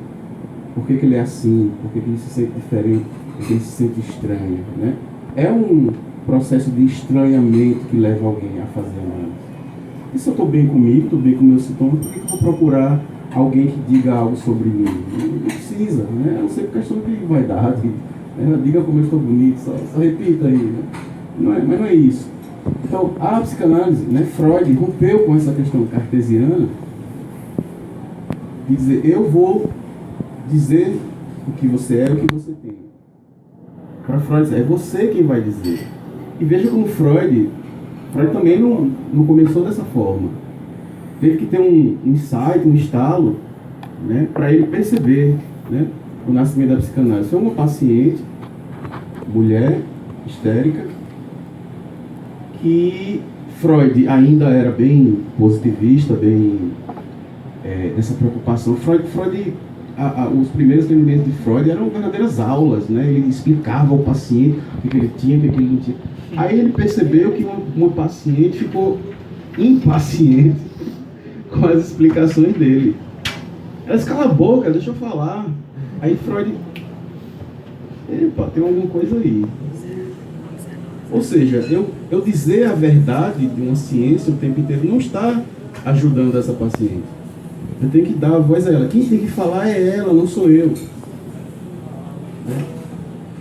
por que ele é assim, por que ele se sente diferente, por que ele se sente estranho, né? É um processo de estranhamento que leva alguém a fazer análise. E se eu estou bem comigo, estou bem com meus sintomas, por que eu vou procurar alguém que diga algo sobre mim? Não precisa, né? Eu não sei por questão de vaidade, né? Diga como eu estou bonito, só repita aí, né? Mas não é isso. Então, a psicanálise, né, Freud rompeu com essa questão cartesiana de dizer: eu vou dizer o que você é, o que você tem. Para Freud, é você quem vai dizer. E veja como Freud também não começou dessa forma. Teve que ter um insight, um estalo, né, para ele perceber, né, o nascimento da psicanálise. Foi uma paciente, mulher, histérica, que Freud ainda era bem positivista, bem nessa preocupação. Freud os primeiros treinamentos de Freud eram verdadeiras aulas, né? Ele explicava ao paciente o que ele tinha, o que ele não tinha. Aí ele percebeu que uma paciente ficou impaciente com as explicações dele. Ela disse: cala a boca, deixa eu falar. Aí Freud: epa, tem alguma coisa aí. Ou seja, eu dizer a verdade de uma ciência o tempo inteiro não está ajudando essa paciente. Eu tenho que dar a voz a ela. Quem tem que falar é ela, não sou eu. Né?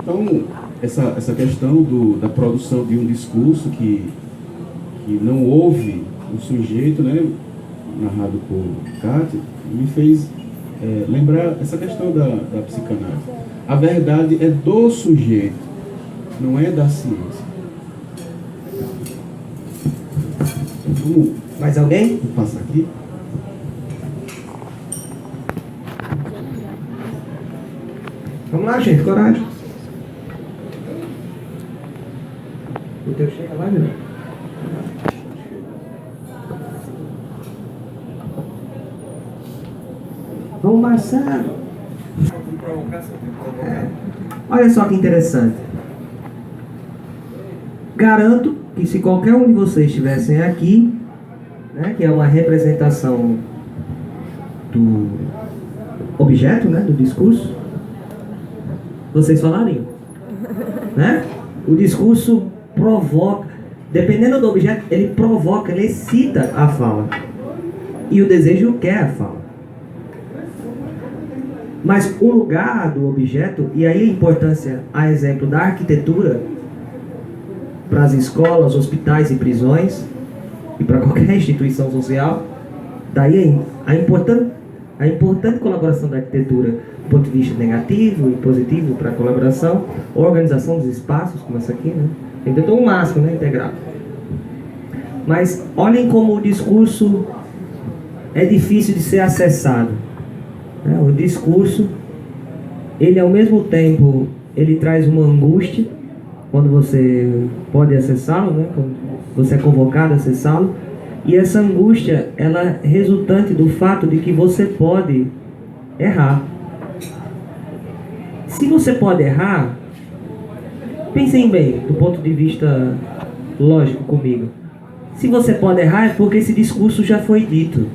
Então, essa questão da produção de um discurso que não ouve o sujeito, né, narrado por Kátia, me fez lembrar essa questão da psicanálise. A verdade é do sujeito, não é da ciência. Mais alguém? Vou passar aqui. Vamos lá, gente, coragem. O teu chega lá, meu. Vamos, Marcelo. Olha só que interessante. Garanto que se qualquer um de vocês estivessem aqui, né, que é uma representação do objeto, né, do discurso, vocês falariam, né? O discurso provoca, dependendo do objeto, ele provoca, ele excita a fala. E o desejo quer a fala. Mas o lugar do objeto, e aí a importância, a exemplo da arquitetura, para as escolas, hospitais e prisões, e para qualquer instituição social, daí a importante colaboração da arquitetura do ponto de vista negativo e positivo para a colaboração, organização dos espaços, como essa aqui, né? Tem que ter um máximo, né, integrado. Mas olhem como o discurso é difícil de ser acessado. Né? O discurso, ele ao mesmo tempo, ele traz uma angústia, quando você pode acessá-lo, né? Quando você é convocado a acessá-lo, e essa angústia, ela é resultante do fato de que você pode errar. Se você pode errar, pensem bem, do ponto de vista lógico comigo. Se você pode errar, é porque esse discurso já foi dito.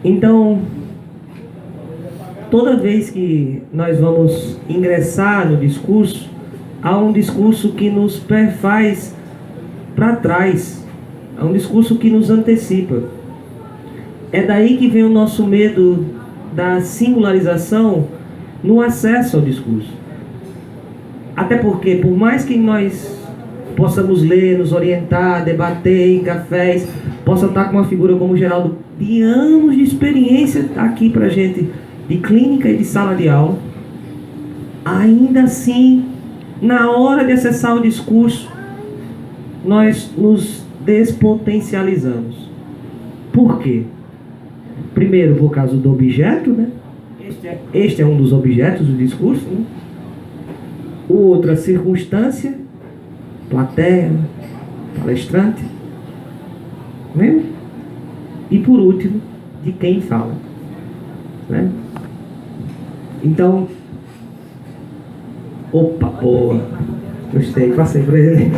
Então, toda vez que nós vamos ingressar no discurso, há um discurso que nos perfaz para trás. Há um discurso que nos antecipa. É daí que vem o nosso medo da singularização no acesso ao discurso. Até porque, por mais que nós possamos ler, nos orientar, debater em cafés, possa estar com uma figura como o Geraldo, de anos de experiência aqui pra gente, de clínica e de sala de aula, ainda assim, na hora de acessar o discurso, nós nos despotencializamos. Por quê? Primeiro, por causa do objeto, né? Este é um dos objetos do discurso, né? Outra circunstância, plateia, palestrante, né? E por último, de quem fala, né? Então, opa, boa, gostei, passei por ele.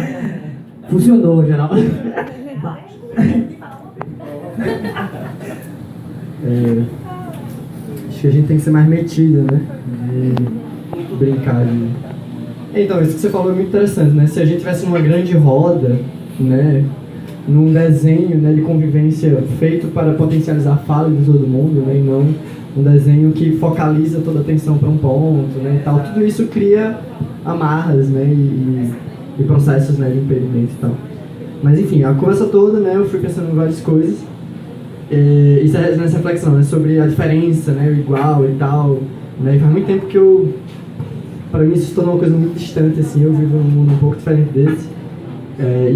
Funcionou, geral. Acho que a gente tem que ser mais metida, né? De brincar. Então, isso que você falou é muito interessante, né? Se a gente tivesse numa grande roda, né? Num desenho, né, de convivência feito para potencializar a fala de todo mundo, né? E não um desenho que focaliza toda a atenção para um ponto, né? E tal. Tudo isso cria amarras, né? E processos, né, de impedimento e tal. Mas enfim, a conversa toda, né? Eu fui pensando em várias coisas. Isso é nessa reflexão, né, sobre a diferença, né, o igual e tal, né, e faz muito tempo que para mim isso se tornou uma coisa muito distante, assim, eu vivo num mundo um pouco diferente desse,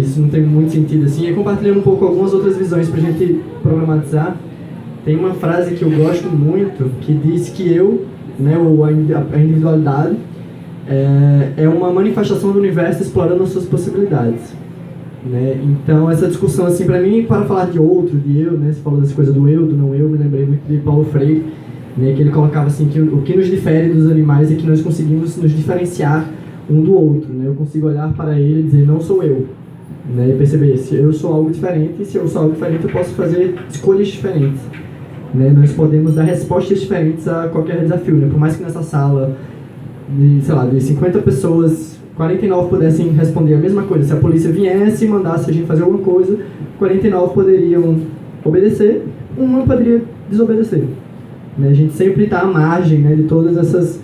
isso não tem muito sentido, assim, e compartilhando um pouco algumas outras visões pra gente problematizar. Tem uma frase que eu gosto muito, que diz que eu, né, ou a individualidade, é uma manifestação do universo explorando as suas possibilidades. Né? Então essa discussão, assim, para mim, para falar de outro, de eu, né? Você falou dessa coisa do eu, do não eu, me lembrei muito de Paulo Freire, né? Que ele colocava assim, que o que nos difere dos animais é que nós conseguimos nos diferenciar um do outro, né? Eu consigo olhar para ele e dizer, não sou eu, né? E perceber, se eu sou algo diferente, e se eu sou algo diferente eu posso fazer escolhas diferentes, né? Nós podemos dar respostas diferentes a qualquer desafio, né? Por mais que nessa sala de, sei lá, de 50 pessoas, 49 pudessem responder a mesma coisa. Se a polícia viesse e mandasse a gente fazer alguma coisa, 49 poderiam obedecer, uma poderia desobedecer. Né? A gente sempre está à margem, né, de todas essas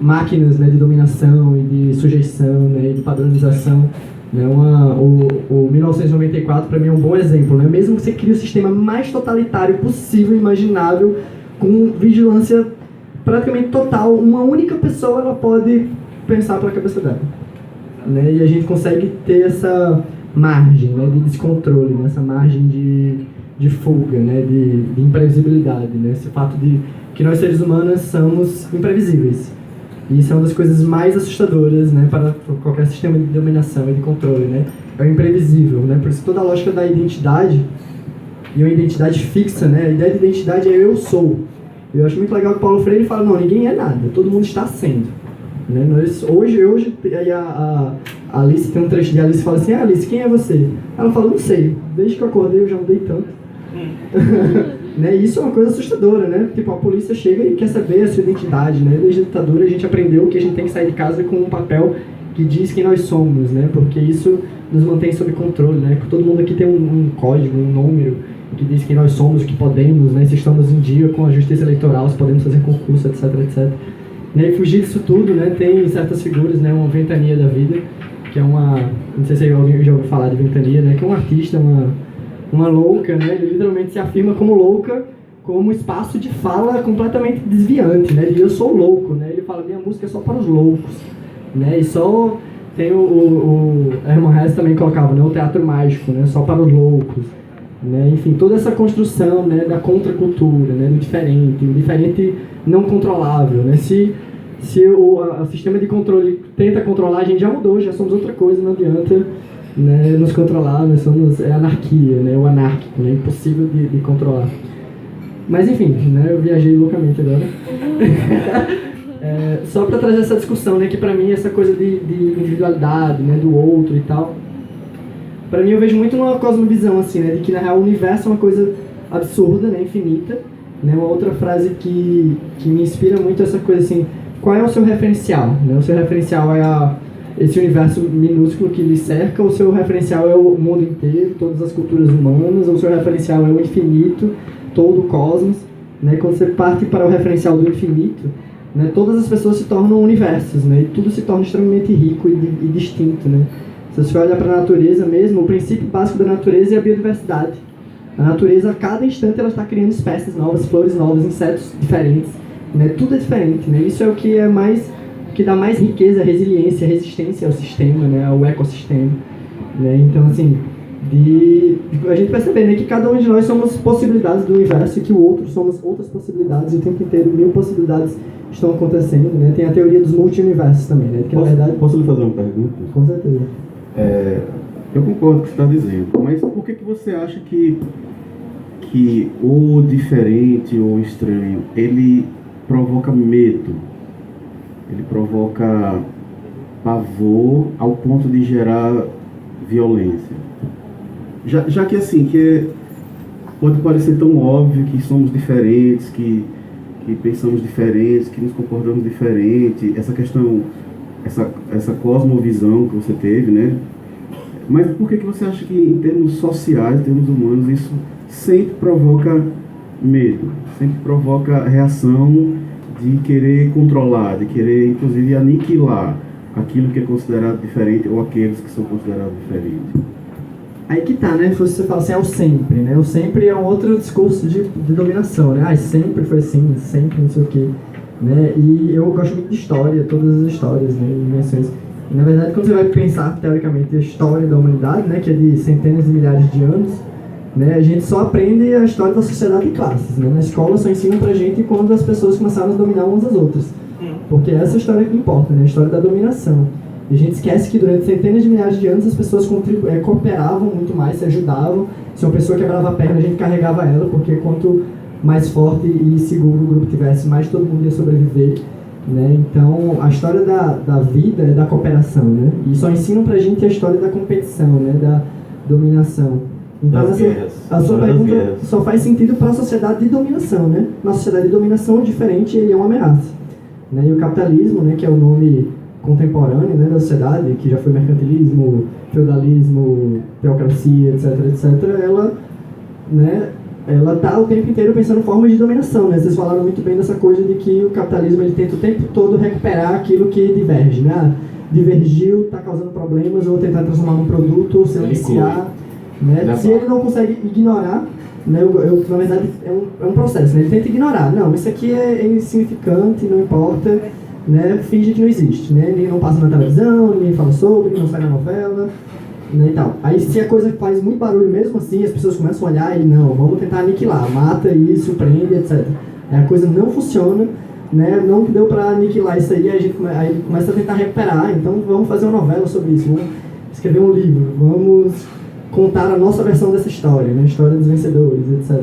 máquinas, né, de dominação e de sujeição, né, e de padronização, Né? O 1994 para mim é um bom exemplo, né? Mesmo que você crie o sistema mais totalitário possível, imaginável, com vigilância praticamente total, uma única pessoa ela pode pensar pela cabeça dela, né? E a gente consegue ter essa margem, né, de descontrole, né? Essa margem de fuga, né? de imprevisibilidade, né? Esse fato de que nós seres humanos somos imprevisíveis. E isso é uma das coisas mais assustadoras, né, para qualquer sistema de dominação e de controle, né? É o imprevisível, né? Por isso toda a lógica da identidade, e uma identidade fixa, né? A ideia de identidade é eu sou. Eu acho muito legal que Paulo Freire fala, não, ninguém é nada, todo mundo está sendo. Né? Hoje aí a Alice, tem um trecho de Alice que fala assim, Alice, quem é você? Ela fala, não sei, desde que eu acordei eu já mudei tanto. Né? E isso é uma coisa assustadora, né? Tipo, a polícia chega e quer saber a sua identidade, né? Desde a ditadura a gente aprendeu que a gente tem que sair de casa com um papel que diz quem nós somos, né? Porque isso nos mantém sob controle, né? Todo mundo aqui tem um código, um número que diz quem nós somos, o que podemos, né? Se estamos em dia com a justiça eleitoral, se podemos fazer concurso, etc, etc. E fugir disso tudo, né? Tem certas figuras, né? Uma Ventania da vida, que é uma... Não sei se alguém já ouviu falar de Ventania, né? Que é um artista, uma louca, né? Ele literalmente se afirma como louca, como um espaço de fala completamente desviante, né? E eu sou louco, né? Ele fala, minha música é só para os loucos, né? E só tem o Herman Hesse também colocava, né? O teatro mágico, né? Só para os loucos, né? Enfim, toda essa construção, né? Da contracultura, né? Do diferente, o diferente não controlável, né? Se o sistema de controle tenta controlar, a gente já mudou, já somos outra coisa, não adianta, né, nos controlar, nós somos anarquia, né, o anárquico, né, impossível de controlar. Mas enfim, né, eu viajei loucamente agora. Só para trazer essa discussão, né, que para mim essa coisa de individualidade, né, do outro e tal, para mim eu vejo muito numa cosmovisão assim, né, de que na real o universo é uma coisa absurda, né, infinita, né, uma outra frase que me inspira muito é essa coisa assim, qual é o seu referencial, né, o seu referencial é esse universo minúsculo que lhe cerca, ou o seu referencial é o mundo inteiro, todas as culturas humanas, ou o seu referencial é o infinito, todo o cosmos, né? Quando você parte para o referencial do infinito, né, todas as pessoas se tornam universos, né? E tudo se torna extremamente rico e distinto, né? Se você olhar para a natureza mesmo, o princípio básico da natureza é a biodiversidade. A natureza, a cada instante, ela está criando espécies novas, flores novas, insetos diferentes, né? Tudo é diferente, né? Isso é o que é mais... que dá mais riqueza, resiliência, resistência ao sistema, né, ao ecossistema, né? Então, assim, a gente perceber, né, que cada um de nós somos possibilidades do universo e que o outro somos outras possibilidades, e o tempo inteiro 1000 possibilidades estão acontecendo, né? Tem a teoria dos multi-universos também, né? Que, na verdade... Posso lhe fazer uma pergunta? Com certeza. Eu concordo com o que você está dizendo, mas por que você acha que o diferente ou o estranho, ele provoca medo? Ele provoca pavor ao ponto de gerar violência. Já que assim, pode parecer tão óbvio que somos diferentes, que pensamos diferentes, que nos comportamos diferente, essa questão, essa cosmovisão que você teve, né? Mas por que você acha que em termos sociais, em termos humanos, isso sempre provoca medo, sempre provoca reação de querer controlar, de querer, inclusive, aniquilar aquilo que é considerado diferente ou aqueles que são considerados diferentes? Aí que tá, né? Você fala assim, é o sempre, né? O sempre é um outro discurso de dominação, né? Sempre foi assim, sempre não sei o quê, né? E eu gosto muito de história, todas as histórias, né? Invenções. E, na verdade, quando você vai pensar, teoricamente, a história da humanidade, né? Que é de centenas de milhares de anos, né, a gente só aprende a história da sociedade de classes, né? Na escola só ensinam pra gente quando as pessoas começaram a dominar umas às outras, porque essa é a história que importa, né? A história da dominação. E a gente esquece que durante centenas de milhares de anos as pessoas cooperavam muito mais, se ajudavam. Se uma pessoa quebrava a perna, a gente carregava ela, porque quanto mais forte e seguro o grupo tivesse, mais todo mundo ia sobreviver, né? Então a história da vida é da cooperação, né? E só ensinam pra gente a história da competição, né? Da dominação. Então a sua pergunta só faz sentido para a sociedade de dominação, né? Na sociedade de dominação, o diferente ele é uma ameaça, né? E o capitalismo, né, que é o nome contemporâneo, né, da sociedade, que já foi mercantilismo, feudalismo, teocracia, etc, ela tá o tempo inteiro pensando em formas de dominação, né? Vocês falaram muito bem dessa coisa de que o capitalismo ele tenta o tempo todo recuperar aquilo que diverge, né? divergiu, está causando problemas, eu vou tentar transformar num produto, ou silenciar, né? Se ele não consegue ignorar, né, na verdade é um processo, né? Ele tenta ignorar, não, isso aqui é insignificante, não importa, né? Finge que não existe, né? Ninguém não passa na televisão, ninguém fala sobre, não sai na novela, né, e tal. Aí se a coisa faz muito barulho mesmo assim, as pessoas começam a olhar e não, vamos tentar aniquilar, mata isso, prende, etc. Aí a coisa não funciona, né, não deu para aniquilar isso aí, aí começa a tentar recuperar, então vamos fazer uma novela sobre isso, vamos escrever um livro, vamos contar a nossa versão dessa história, né, a história dos vencedores, etc.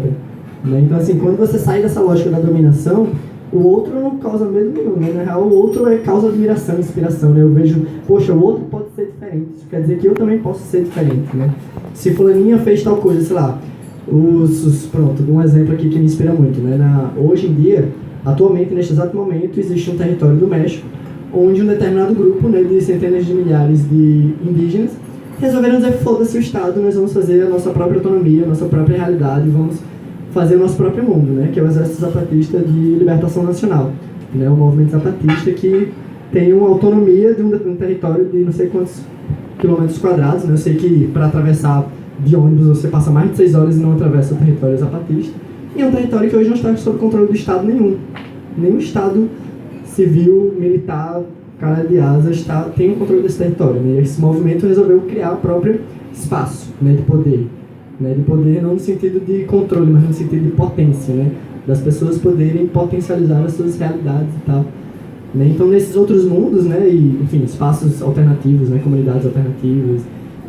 Né, então assim, quando você sai dessa lógica da dominação, o outro não causa medo nenhum, né? Na real, o outro causa admiração, inspiração, né? Eu vejo, poxa, o outro pode ser diferente, isso quer dizer que eu também posso ser diferente, né? Se fulaninha fez tal coisa, sei lá, pronto, um exemplo aqui que me inspira muito, né? Hoje em dia, atualmente, neste exato momento, existe um território do México, onde um determinado grupo, né, de centenas de milhares de indígenas resolveram dizer, foda-se o Estado, nós vamos fazer a nossa própria autonomia, a nossa própria realidade, vamos fazer o nosso próprio mundo, né, que é o Exército Zapatista de Libertação Nacional, né, o movimento zapatista que tem uma autonomia de um território de não sei quantos quilômetros quadrados, né, eu sei que para atravessar de ônibus você passa mais de 6 horas e não atravessa o território zapatista, e é um território que hoje não está sob controle do Estado nenhum Estado civil, militar, cara de asa tem o controle desse território, né, e esse movimento resolveu criar o próprio espaço, né, de poder. Né, de poder não no sentido de controle, mas no sentido de potência, né, das pessoas poderem potencializar as suas realidades e tal. Né, então, nesses outros mundos, né, e, enfim, espaços alternativos, né, comunidades alternativas,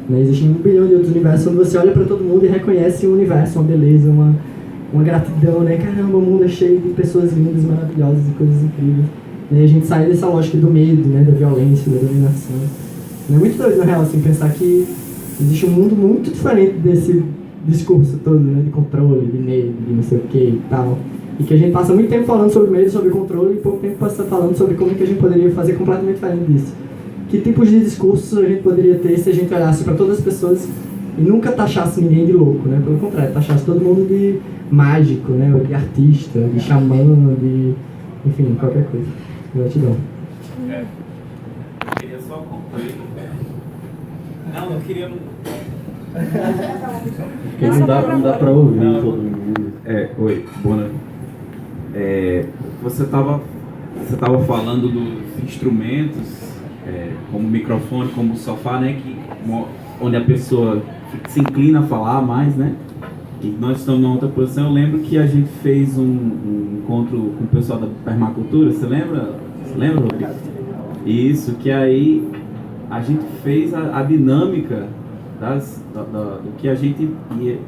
né, existem 1 bilhão de outros universos onde você olha para todo mundo e reconhece um universo, uma beleza, uma gratidão, né, caramba, o mundo é cheio de pessoas lindas, maravilhosas e coisas incríveis. Né, a gente sai dessa lógica do medo, né, da violência, da dominação. É muito doido, na real, assim, pensar que existe um mundo muito diferente desse discurso todo, né, de controle, de medo, de não sei o que e tal. E que a gente passa muito tempo falando sobre medo, sobre controle, e pouco tempo passa falando sobre como que a gente poderia fazer completamente diferente disso. Que tipos de discursos a gente poderia ter se a gente olhasse para todas as pessoas e nunca taxasse ninguém de louco, né? Pelo contrário, taxasse todo mundo de mágico, né? Ou de artista, de xamã, de... enfim, qualquer coisa. Gratidão. Eu queria só concluir. Não queria... Porque não dá para ouvir todo mundo. Oi, boa noite. Você estava falando dos instrumentos, como o microfone, como o sofá, né, onde a pessoa se inclina a falar mais, né? E nós estamos numa outra posição. Eu lembro que a gente fez um encontro com o pessoal da permacultura, você lembra? Você lembra, Rodrigo? Isso, que aí a gente fez a dinâmica do que a gente ia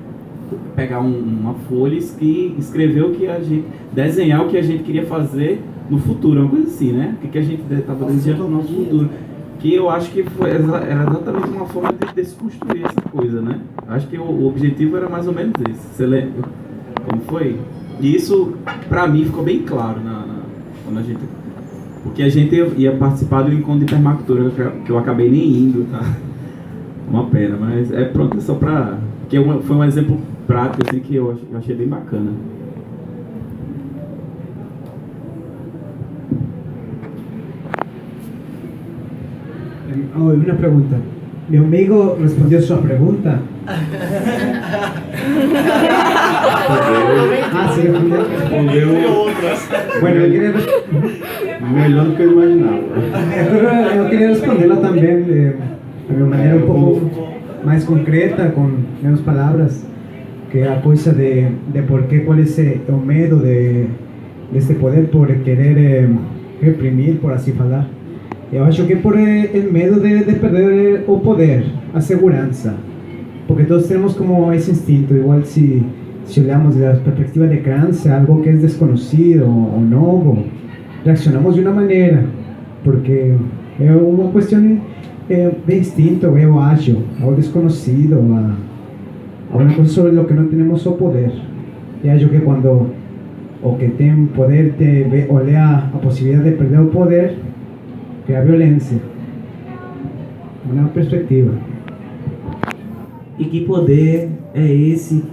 pegar uma folha e escrever o que a gente, desenhar o que a gente queria fazer no futuro, uma coisa assim, né? O que a gente estava desejando no nosso futuro. Que eu acho que era exatamente uma forma de desconstruir essa coisa, né? Acho que o objetivo era mais ou menos esse. Você lembra como foi? E isso, pra mim, ficou bem claro quando a gente... Porque a gente ia participar do encontro de permacultura, que eu acabei nem indo, tá? Uma pena, mas pronto, é só pra... Porque foi um exemplo prático, assim, que eu achei bem bacana. Una pregunta. Mi amigo respondió su pregunta. Sí, Respondeu bueno, yo quería, melhor do que eu imaginava. yo quería responderla también de una manera un poco más concreta, con menos palabras, que a coisa de por qué, cuál es el medo de este poder por querer reprimir, por así falar. Eu acho que por el medo de perder o poder, a segurança, porque todos tenemos como ese instinto, igual si olhamos desde la perspectiva de criança, algo que es desconocido o nuevo, reaccionamos de una manera, porque es una cuestión de instinto, eu acho, algo desconocido, a una cosa sobre lo que no tenemos o poder. Eu acho que cuando o que tem poder te olha a posibilidad de perder o poder, que a violência, uma perspectiva. E que poder é esse?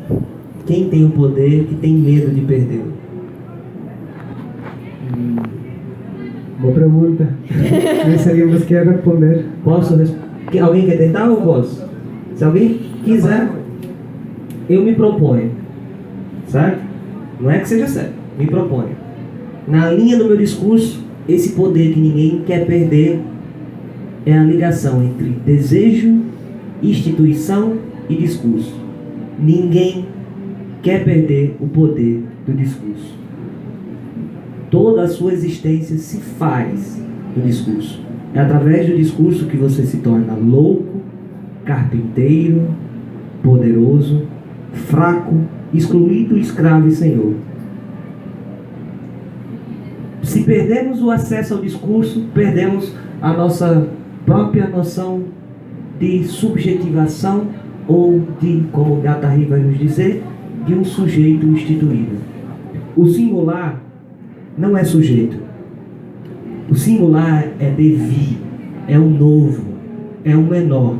Quem tem o poder que tem medo de perdê-lo? Boa pergunta. Nós seríamos que responder. Posso responder? Alguém quer tentar ou posso? Se alguém quiser, eu me proponho. Certo? Não é que seja certo, me proponho. Na linha do meu discurso, esse poder que ninguém quer perder é a ligação entre desejo, instituição e discurso. Ninguém quer perder o poder do discurso. Toda a sua existência se faz do discurso. É através do discurso que você se torna louco, carpinteiro, poderoso, fraco, excluído, escravo e senhor. Se perdemos o acesso ao discurso, perdemos a nossa própria noção de subjetivação ou de, como Guattari vai nos dizer, de um sujeito instituído. O singular não é sujeito. O singular é devir, é o novo, é o menor.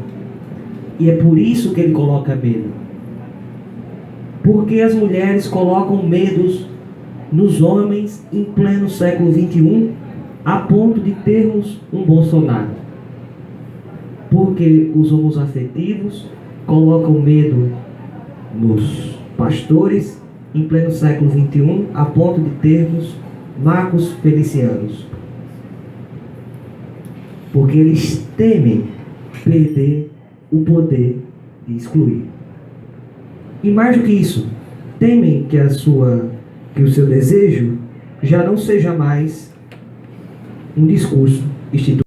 E é por isso que ele coloca medo. Porque as mulheres colocam medos nos homens em pleno século XXI, a ponto de termos um Bolsonaro. Porque os homoafetivos colocam medo nos pastores em pleno século XXI, a ponto de termos Marcos Felicianos. Porque eles temem perder o poder de excluir. E mais do que isso, temem que o seu desejo já não seja mais um discurso institucional.